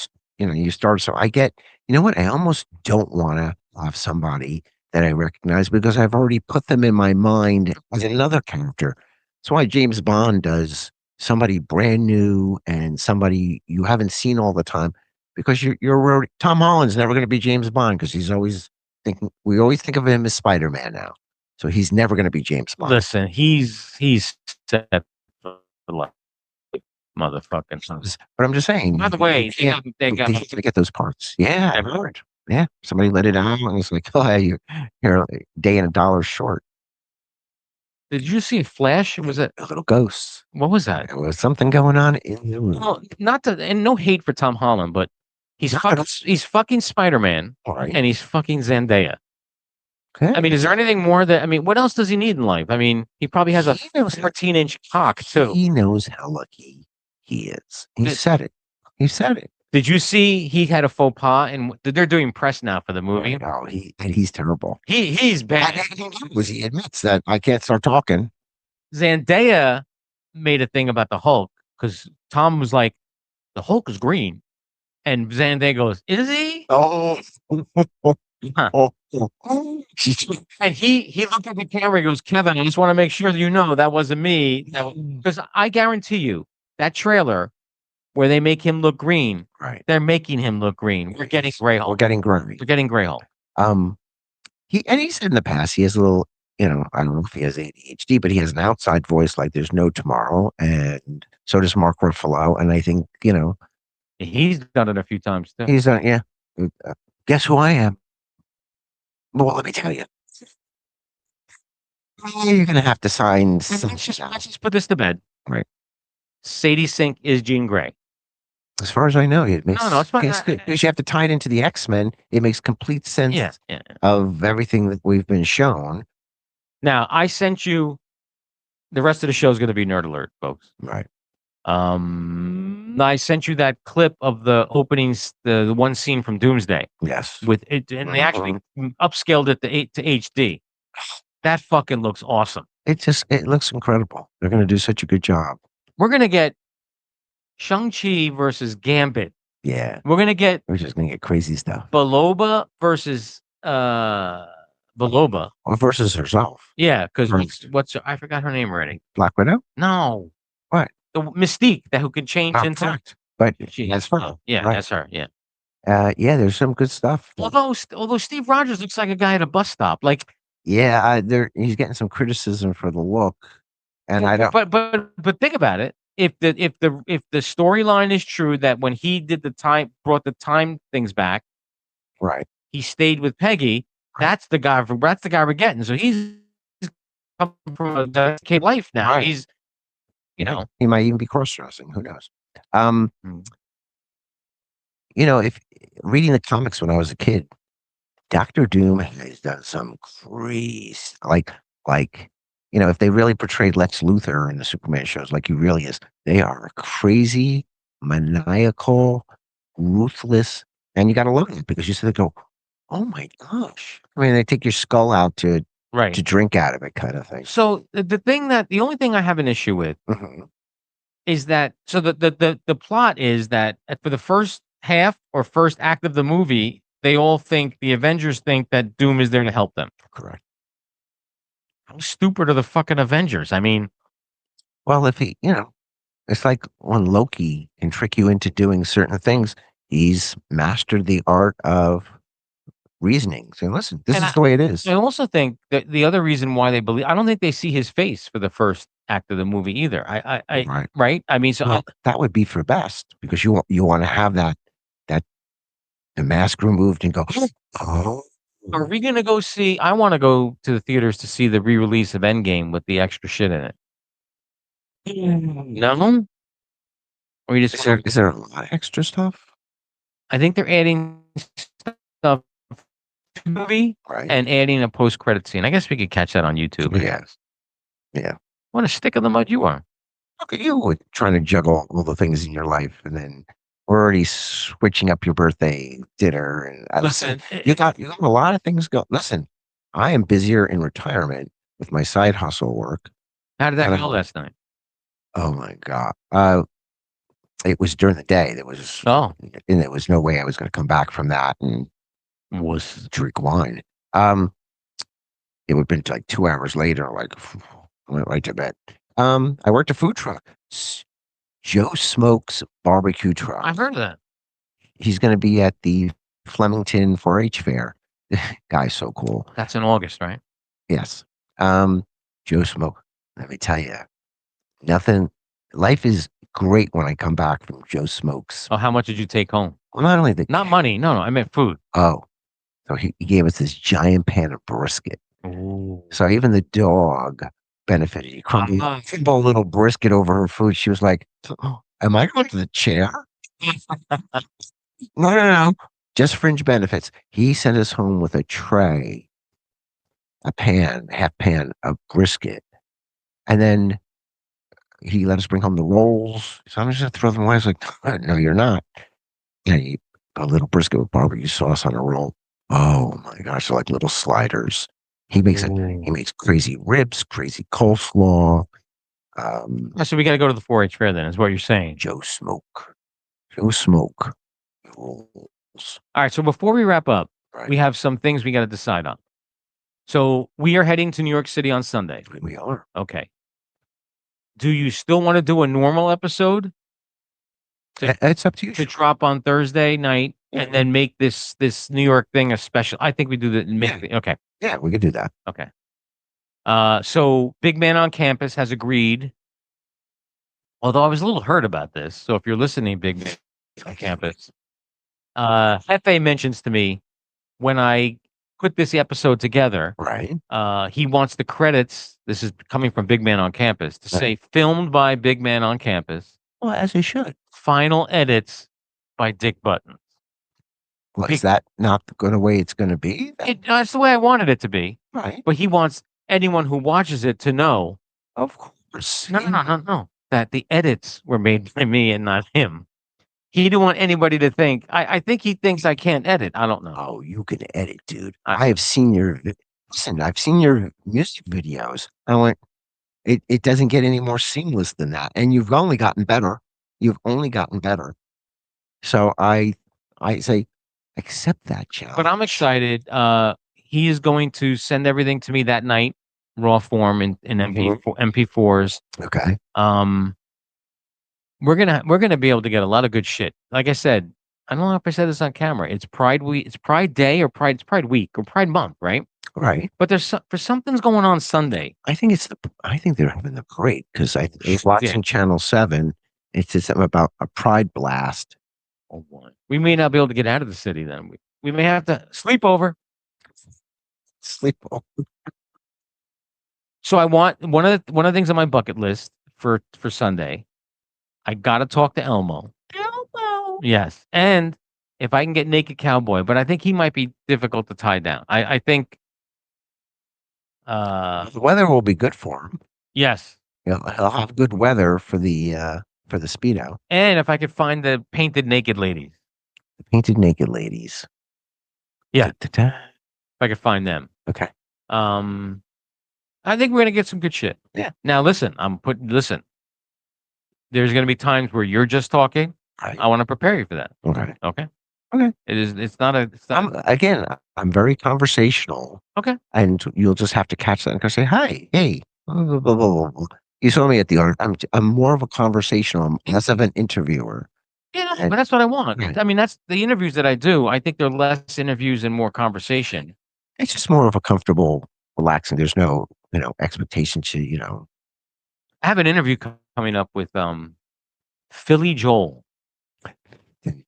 start. So I get. You know what? I almost don't want to have somebody that I recognize because I've already put them in my mind as another character. That's why James Bond does somebody brand new and somebody you haven't seen all the time, because you're Tom Holland's never going to be James Bond because he's always thinking. We always think of him as Spider-Man now, so he's never going to be James Bond. Listen, he's set for life, motherfucking. But I'm just saying. By the way, they got to get those parts. Yeah, I've heard. Yeah, somebody let it out, and it's like, oh, you're a day and $1 short. Did you see a flash? Was it a little ghost? What was that? There was something going on in the room. Well, and no hate for Tom Holland, but he's fucking Spider-Man, right. And he's fucking Zendaya. Okay. I mean, is there anything more what else does he need in life? I mean, he probably has a 14-inch cock too. He knows how lucky he is. He said it. He said it. Did you see he had a faux pas and they're doing press now for the movie? Oh, he's terrible. He's bad. He admits that I can't start talking. Zendaya made a thing about the Hulk because Tom was like, the Hulk is green. And Zendaya goes, is he? Oh. Huh. And he looked at the camera and goes, Kevin, I just want to make sure that you know that wasn't me. Because I guarantee you, that trailer where they make him look green, right? They're making him look green. We're getting Grey Hulk. We're getting Grey Hulk. He said in the past he has a little, I don't know if he has ADHD, but he has an outside voice like there's no tomorrow, and so does Mark Ruffalo. And I think he's done it a few times too. He's done, yeah. Guess who I am? Well, let me tell you. You're gonna have to sign. Let's just put this to bed. Right. Sadie Sink is Jean Grey. As far as I know, it makes no, it's fine. Because you have to tie it into the X-Men. It makes complete sense of everything that we've been shown. Now, I sent you. The rest of the show is going to be Nerd Alert, folks. Right. I sent you that clip of the openings, the one scene from Doomsday. Yes. With it, and they actually upscaled it to HD. That fucking looks awesome. It looks incredible. They're going to do such a good job. We're going to get Shang-Chi versus Gambit. Yeah. We're just going to get crazy stuff. Baloba versus Baloba. Or versus herself. Yeah, because I forgot her name already. Black Widow? No. What? The Mystique, who can change into. Correct. But that's her. Yeah, right. That's her. Yeah. Yeah, there's some good stuff. Although Steve Rogers looks like a guy at a bus stop. Like. Yeah, he's getting some criticism for the look. And I don't. But think about it. If the storyline is true that when he brought the time things back, right? He stayed with Peggy. Right. That's the guy we're getting. So he's come from a decade life now. Right. He's, he might even be cross-dressing. Who knows? If reading the comics when I was a kid, Doctor Doom has done some crazy, if they really portrayed Lex Luthor in the Superman shows like he really is, they are crazy maniacal, ruthless, and you got to look at it because you sit there and go, oh my gosh. I mean, they take your skull out to Right. drink out of it, kind of thing. So the only thing I have an issue with is that the plot is that for the first half or first act of the movie, the Avengers think that Doom is there to help them. Correct. How stupid are the fucking Avengers? I mean, well, if he, it's like when Loki can trick you into doing certain things, he's mastered the art of reasoning. So listen, this is the way it is. I also think that the other reason why they believe, I don't think they see his face for the first act of the movie either. Right. I mean, so that would be for best because you want to have that the mask removed and go. Oh, are we gonna go see? I want to go to the theaters to see the re-release of Endgame with the extra shit in it. No, or you just is there a lot of extra stuff? I think they're adding stuff to the movie and adding a post-credit scene. I guess we could catch that on YouTube. Yes. Yeah. What a stick in the mud you are. Look at you trying to juggle all the things in your life, and then we're already switching up your birthday dinner. And listen, you got a lot of things going. Listen, I am busier in retirement with my side hustle work. How did that go last night? Oh my God. It was during the day. And there was no way I was going to come back from that and drink wine. It would have been like 2 hours later, like I went right to bed. I worked a food truck. Joe Smoke's barbecue truck. I've heard of that. He's going to be at the Flemington 4-H fair. Guy's so cool. That's in August, right? Yes. Joe Smoke. Let me tell you, life is great when I come back from Joe Smoke's. Oh, how much did you take home? Well, not only not money. No, I meant food. Oh, so he gave us this giant pan of brisket. Ooh. So even the dog benefited. He crumbled a little brisket over her food. She was like, oh, am I going to the chair? No. Just fringe benefits. He sent us home with a tray, half pan of brisket. And then he let us bring home the rolls. So I'm just going to throw them away. I was like, no, you're not. And he put a little brisket with barbecue sauce on a roll. Oh my gosh, they're like little sliders. He makes crazy ribs, crazy coleslaw. So we got to go to the 4-H fair then, is what you're saying. Joe Smoke. Rolls. All right. So before we wrap up, we have some things we got to decide on. So we are heading to New York City on Sunday. We are. Okay. Do you still want to do a normal episode? It's up to you. To drop on Thursday night and then make this New York thing a special. I think we do that. Okay. Yeah, we could do that. Okay. So Big Man on Campus has agreed. Although I was a little hurt about this. So if you're listening, Big Man on Campus, Hefe mentions to me when I put this episode together, he wants the credits. This is coming from Big Man on Campus to say filmed by Big Man on Campus. Well, as he should. Final edits by Dick Buttons. Well, is that not the way it's going to be? That's the way I wanted it to be. Right. But he wants anyone who watches it to know. Of course. No. That the edits were made by me and not him. He didn't want anybody to think. I think he thinks I can't edit. I don't know. Oh, you can edit, dude. I've seen your music videos. I went, it doesn't get any more seamless than that. And you've only gotten better. So I say, accept that challenge. But I'm excited. He is going to send everything to me that night, raw form in MP4s. Okay. We're gonna be able to get a lot of good shit. Like I said, I don't know if I said this on camera. It's Pride Week. It's Pride Day or Pride Week or Pride Month, right? Right. But for something's going on Sunday. I think they're having the parade because I was watching Channel 7. It said something about a Pride blast. Oh, we may not be able to get out of the city then. We may have to sleep over. So I want one of the things on my bucket list for Sunday. I gotta talk to Elmo. Yes, and if I can get Naked Cowboy, but I think he might be difficult to tie down. I think the weather will be good for him. Yes, He'll have good weather for the for the Speedo. And if I could find the painted naked ladies. The painted naked ladies. Yeah. Da-da-da. If I could find them. Okay. I think we're gonna get some good shit. Yeah. Now listen, listen. There's gonna be times where you're just talking. Right. I want to prepare you for that. Okay. Okay. Okay. It's not a. I'm very conversational. Okay. And you'll just have to catch that and go say, hi, hey. Blah, blah, blah, blah, blah. You saw me at the art. I'm more of a conversational, I'm less of an interviewer. Yeah, but that's what I want. Right. I mean, that's the interviews that I do. I think they're less interviews and more conversation. It's just more of a comfortable, relaxing. There's no, expectation to, I have an interview coming up with Philly Joel. Philly,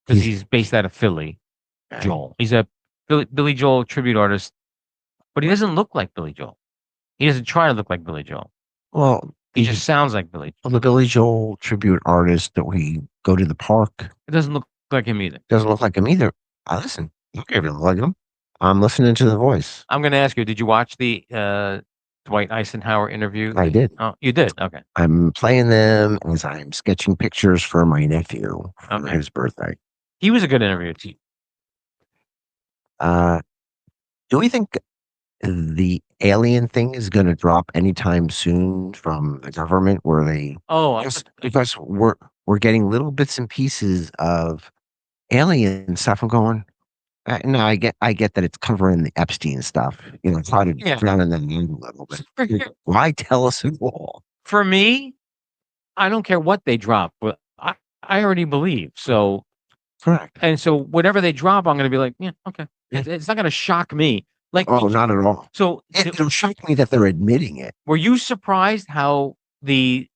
because he's based out of Philly. Joel. He's a Billy Joel tribute artist, but he doesn't look like Billy Joel. He doesn't try to look like Billy Joel. Well, He just sounds like Billy. Well, the Billy Joel tribute artist that we go to the park It doesn't look like him either. doesn't look like him either. I listen. Okay, if you look like him, I'm listening to the voice. I'm going to ask you, did you watch the Dwight Eisenhower interview? I did. Oh, you did? Okay. I'm playing them as I'm sketching pictures for my nephew for Okay. his birthday. He was a good interview too. Do we think the alien thing is going to drop anytime soon from the government? Where they? Oh, Because we're getting little bits and pieces of alien stuff. I'm going. No, I get that it's covering the Epstein stuff. It's how to drown in the moon a little bit. Why tell us it all? for me, I don't care what they drop, but I already believe. So, Correct. and so whatever they drop, I'm going to be like, yeah, okay. Yeah. It's not going to shock me. Like, Oh, not at all. so It'll shock me that they're admitting it. were you surprised how the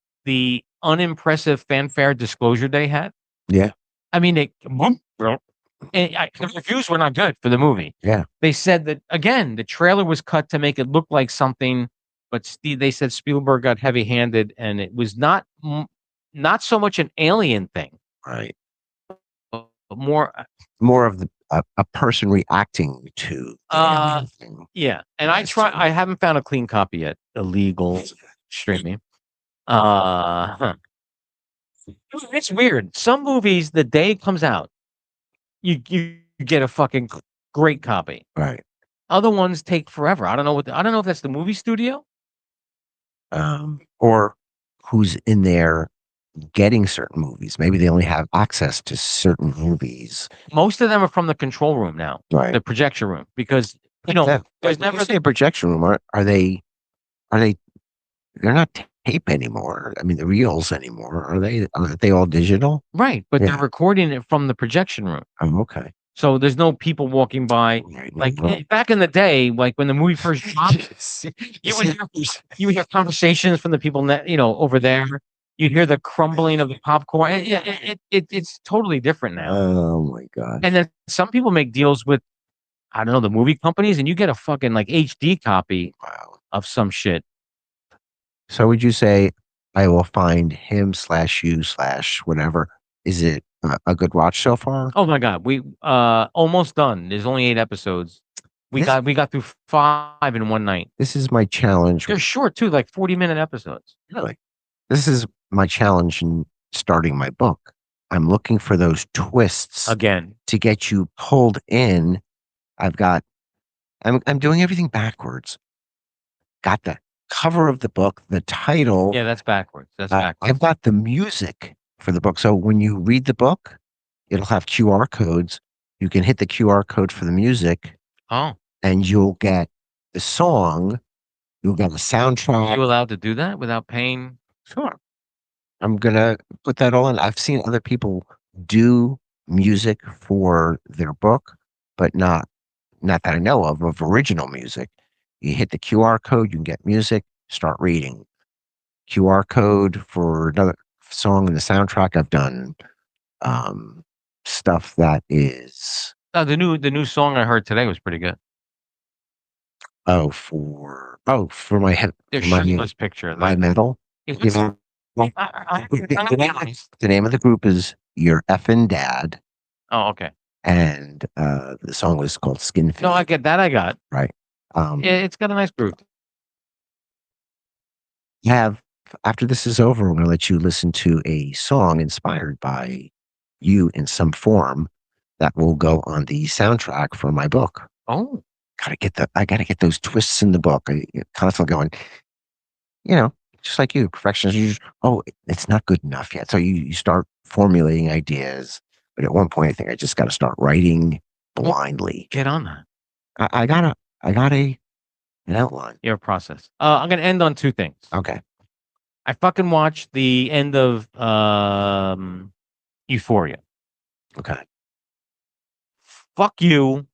unimpressive fanfare disclosure they had? Yeah. I mean, the reviews were not good for the movie. Yeah. They said that again, the trailer was cut to make it look like something, but they said Spielberg got heavy-handed, and it was not so much an alien thing, Right. but more. More of a person reacting to the alien thing. Yeah, and I haven't found a clean copy yet. Illegal streaming. It's weird. Some movies, the day it comes out, you get a fucking great copy. Right. Other ones take forever. I don't know if that's the movie studio. Or who's in there getting certain movies. Maybe they only have access to certain movies. Most of them are from the control room now, Right. the projection room, because there's never a projection room. Are they? They're not tape anymore. I mean, the reels anymore. Are they all digital? right, but Yeah. they're recording it from the projection room, Oh, okay. so there's no people walking by. Like back in the day, like when the movie first dropped, you would hear conversations from the people over there. You'd hear the crumbling of the popcorn. It's totally different now. Oh my god. And then some people make deals with, I don't know, the movie companies, and you get a fucking like HD copy Wow. of some shit. So would you say I will find him/you/whatever? Is it a good watch so far? Oh my god, we almost done. There's only 8 episodes. We got through 5 in one night. This is my challenge. They're short too, like 40-minute episodes. Really? This is my challenge in starting my book. I'm looking for those twists Again, to get you pulled in. I'm doing everything backwards. Got the cover of the book, the title. yeah, that's backwards. That's backwards. I've got the music for the book. So when you read the book, it'll have QR codes. You can hit the QR code for the music, Oh, and you'll get the song. You'll get a are soundtrack. you allowed to do that without paying? Sure. I'm gonna put that all in. I've seen other people do music for their book, but not that I know of original music. You hit the QR code, you can get music, start reading. QR code for another song in the soundtrack. I've done stuff that is The new song I heard today was pretty good. for my head, Their my shirtless picture. my metal. It You was- know, the name of the group is Your Effin' Dad, Oh, okay. and the song was called Skin Fit. No, I get that. I got. Right. It's got a nice groove. have after this is over, I'm going to let you listen to a song inspired by you in some form that will go on the soundtrack for my book. Oh, I gotta get those twists in the book. I constantly going, just like you, perfectionist. It's not good enough yet. So you start formulating ideas. But at one point, I think I just got to start writing blindly. get on that. I got an outline. Your process. I'm gonna end on two things. Okay. I fucking watched the end of Euphoria. Okay. Fuck you.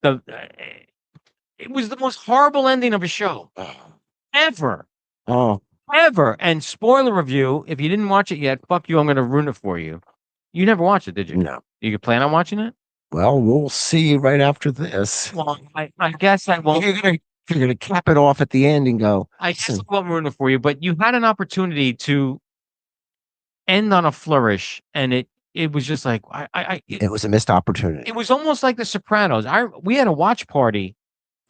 It was the most horrible ending of a show ever. Oh, Ever. And spoiler review, if you didn't watch it yet, fuck you, I'm gonna ruin it for you. You never watched it, did you? no. You plan on watching it? Well, we'll see right after this. Well, I guess I won't. You're gonna cap it off at the end and go. I guess I won't ruin it for you, but you had an opportunity to end on a flourish, and it was just like It was a missed opportunity. it was almost like The Sopranos. We had a watch party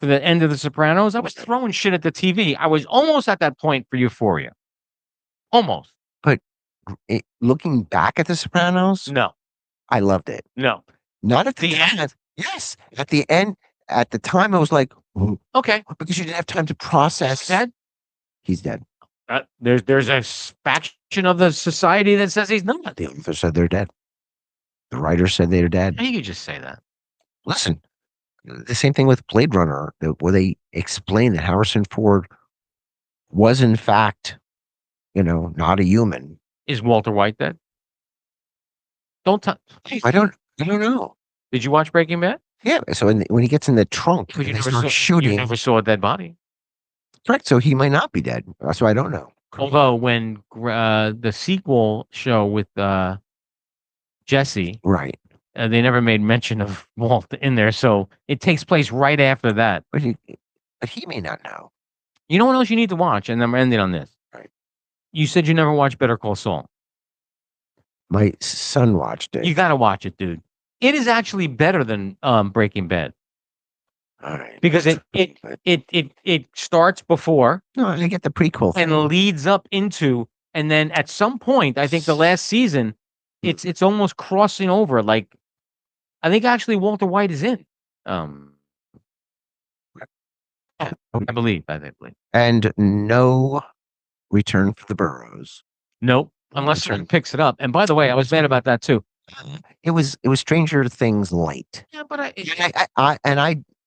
for the end of The Sopranos. I was throwing shit at the TV. I was almost at that point for Euphoria. Almost. Looking back at The Sopranos, No. I loved it. No. Not at the The end. Yes, at the end. At the time, I was like, Okay. because you didn't have time to process. Dead? He's dead. There's a faction of the society that says he's not. The author said they're dead. The writer said they're dead. How you could just say that? Listen, the same thing with Blade Runner, where they explain that Harrison Ford was in fact, not a human. Is Walter White dead? Don't tell. I don't know. Did you watch Breaking Bad? Yeah. So when he gets in the trunk, Because and they start shooting. You never saw a dead body. Right. So he might not be dead. So I don't know. Although when the sequel show with Jesse, Right. they never made mention of Walt in there, so it takes place right after that. But he may not know. You know what else you need to watch? And I'm ending on this. Right. You said you never watched Better Call Saul. My son watched it. You got to watch it, dude. It is actually better than Breaking Bad. All right. Because it starts before. No, I get the prequel and thing. leads up into, and then at some point, I think the last season, it's almost crossing over. Like, I think actually Walter White is in. I believe. And no Return for the Burrows. Nope, unless someone picks it up. And by the way, I was mad about that too. It was Stranger Things light. Yeah, but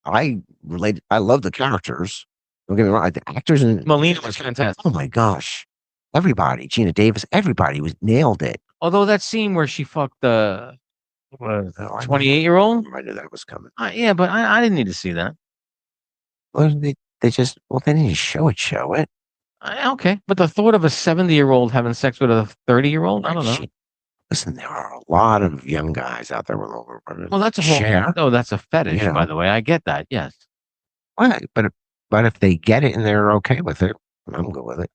I relate. I love the characters. Don't get me wrong. The actors and Melina was fantastic. oh my gosh, everybody, Gina Davis, everybody nailed it. Although that scene where she fucked the I 28-year-old. knew that was coming. Yeah, but I didn't need to see that. Well, they didn't show it. Okay, but the thought of a 70-year-old having sex with a 30-year-old, I don't know. Listen, there are a lot of young guys out there with over. Well, that's a whole. Oh, that's a fetish, by the way. I get that. Yes. Well, but if they get it and they're okay with it, I'm good with it.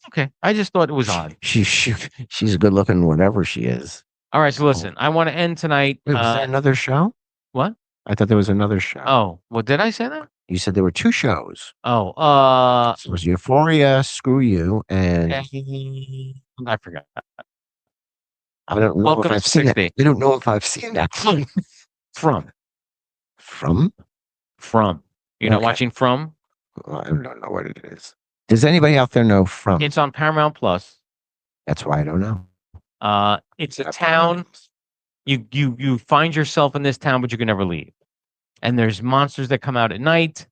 Okay, I just thought it was odd. She's good looking, whatever she is. All right, so listen, I want to end tonight. Wait, was there another show? What? I thought there was another show. Oh, well, did I say that? You said there were two shows. Oh, So it was Euphoria, Screw You, and I forgot. I don't know Welcome if I've to seen 60. that. I don't know if I've seen that. From. You're not Okay. watching From? I don't know what it is. Does anybody out there know From? It's on Paramount Plus. That's why I don't know. It's a town. You find yourself in this town, but you can never leave. And there's monsters that come out at night,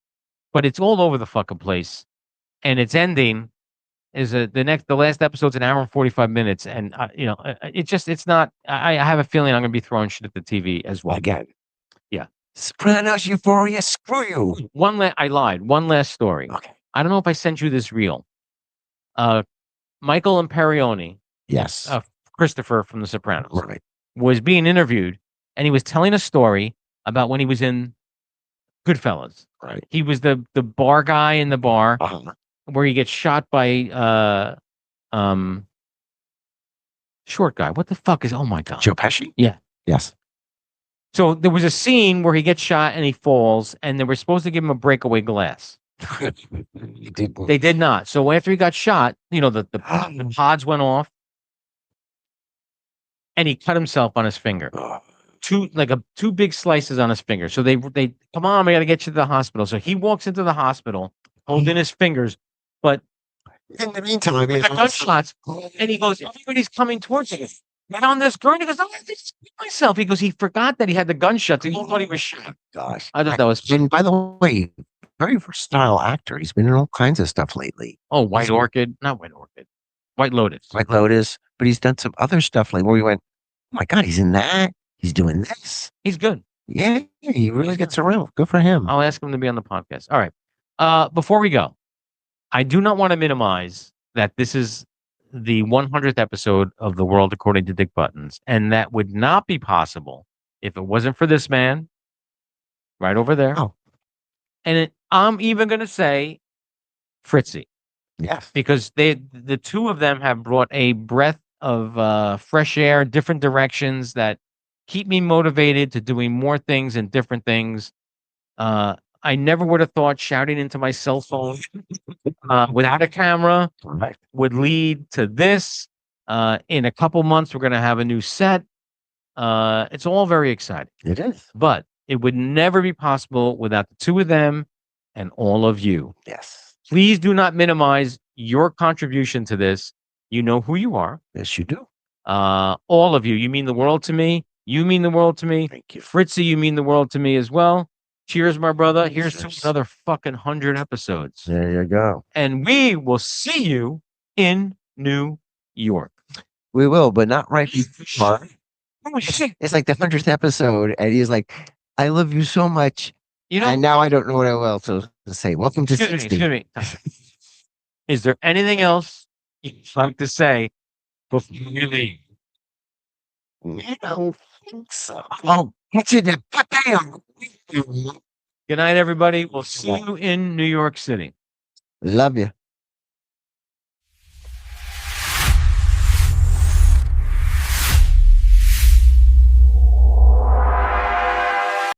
but it's all over the fucking place. And its ending is the last episode's an hour and 45 minutes, and it's not. I have a feeling I'm gonna be throwing shit at the TV as well. Again. Yeah. Sopranos, Euphoria, Screw You. I lied. One last story. Okay. I don't know if I sent you this reel. Michael Imperioni, Yes. Christopher from The Sopranos, Right. was being interviewed, and he was telling a story about when he was in Goodfellas. Right. He was the bar guy in the bar where he gets shot by short guy. What the fuck is? Oh my god. Joe Pesci. Yeah. Yes. So there was a scene where he gets shot and he falls, and they were supposed to give him a breakaway glass. He didn't. They did not. So after he got shot, the pods went off, and he cut himself on his finger. Two big slices on his finger. So they come on, we got to get you to the hospital. So he walks into the hospital holding his fingers, but In the meantime, the gunshots, and he goes, everybody's coming towards him. Get on this gurney. He goes, I just hit myself. He goes, he forgot that he had the gunshots. He thought he was shot. Gosh, I thought that was. And by the way, very versatile actor. He's been in all kinds of stuff lately. Oh, White Orchid, not White Orchid, White Lotus. White Lotus, but he's done some other stuff like where we went, oh my God, he's in that. He's doing this. He's good. Yeah, he really gets around. Good for him. I'll ask him to be on the podcast. All right. Before we go, I do not want to minimize that this is the 100th episode of The World According to Dick Buttons, and that would not be possible if it wasn't for this man right over there. Oh. And I'm even going to say Fritzy. Yes. Because the two of them have brought a breath of fresh air, different directions that keep me motivated to doing more things and different things. I never would have thought shouting into my cell phone without a camera would lead to this. In a couple months, we're going to have a new set. It's all very exciting. It is. But it would never be possible without the two of them and all of you. Yes. Please do not minimize your contribution to this. You know who you are. Yes, you do. All of you. You mean the world to me. You mean the world to me. Thank you. Fritzy, you mean the world to me as well. Cheers, my brother. Here's to Cheers. another fucking 100 episodes. There you go. And we will see you in New York. We will, but not right before. Oh, shit. It's like the 100th episode, and he's like, I love you so much. You know, And now I don't know what else to say. Welcome to 60. excuse me. Is there anything else you'd like to say before you leave? I don't think so. Oh, catch you there. Good night, everybody. We'll see you in New York City. Love you.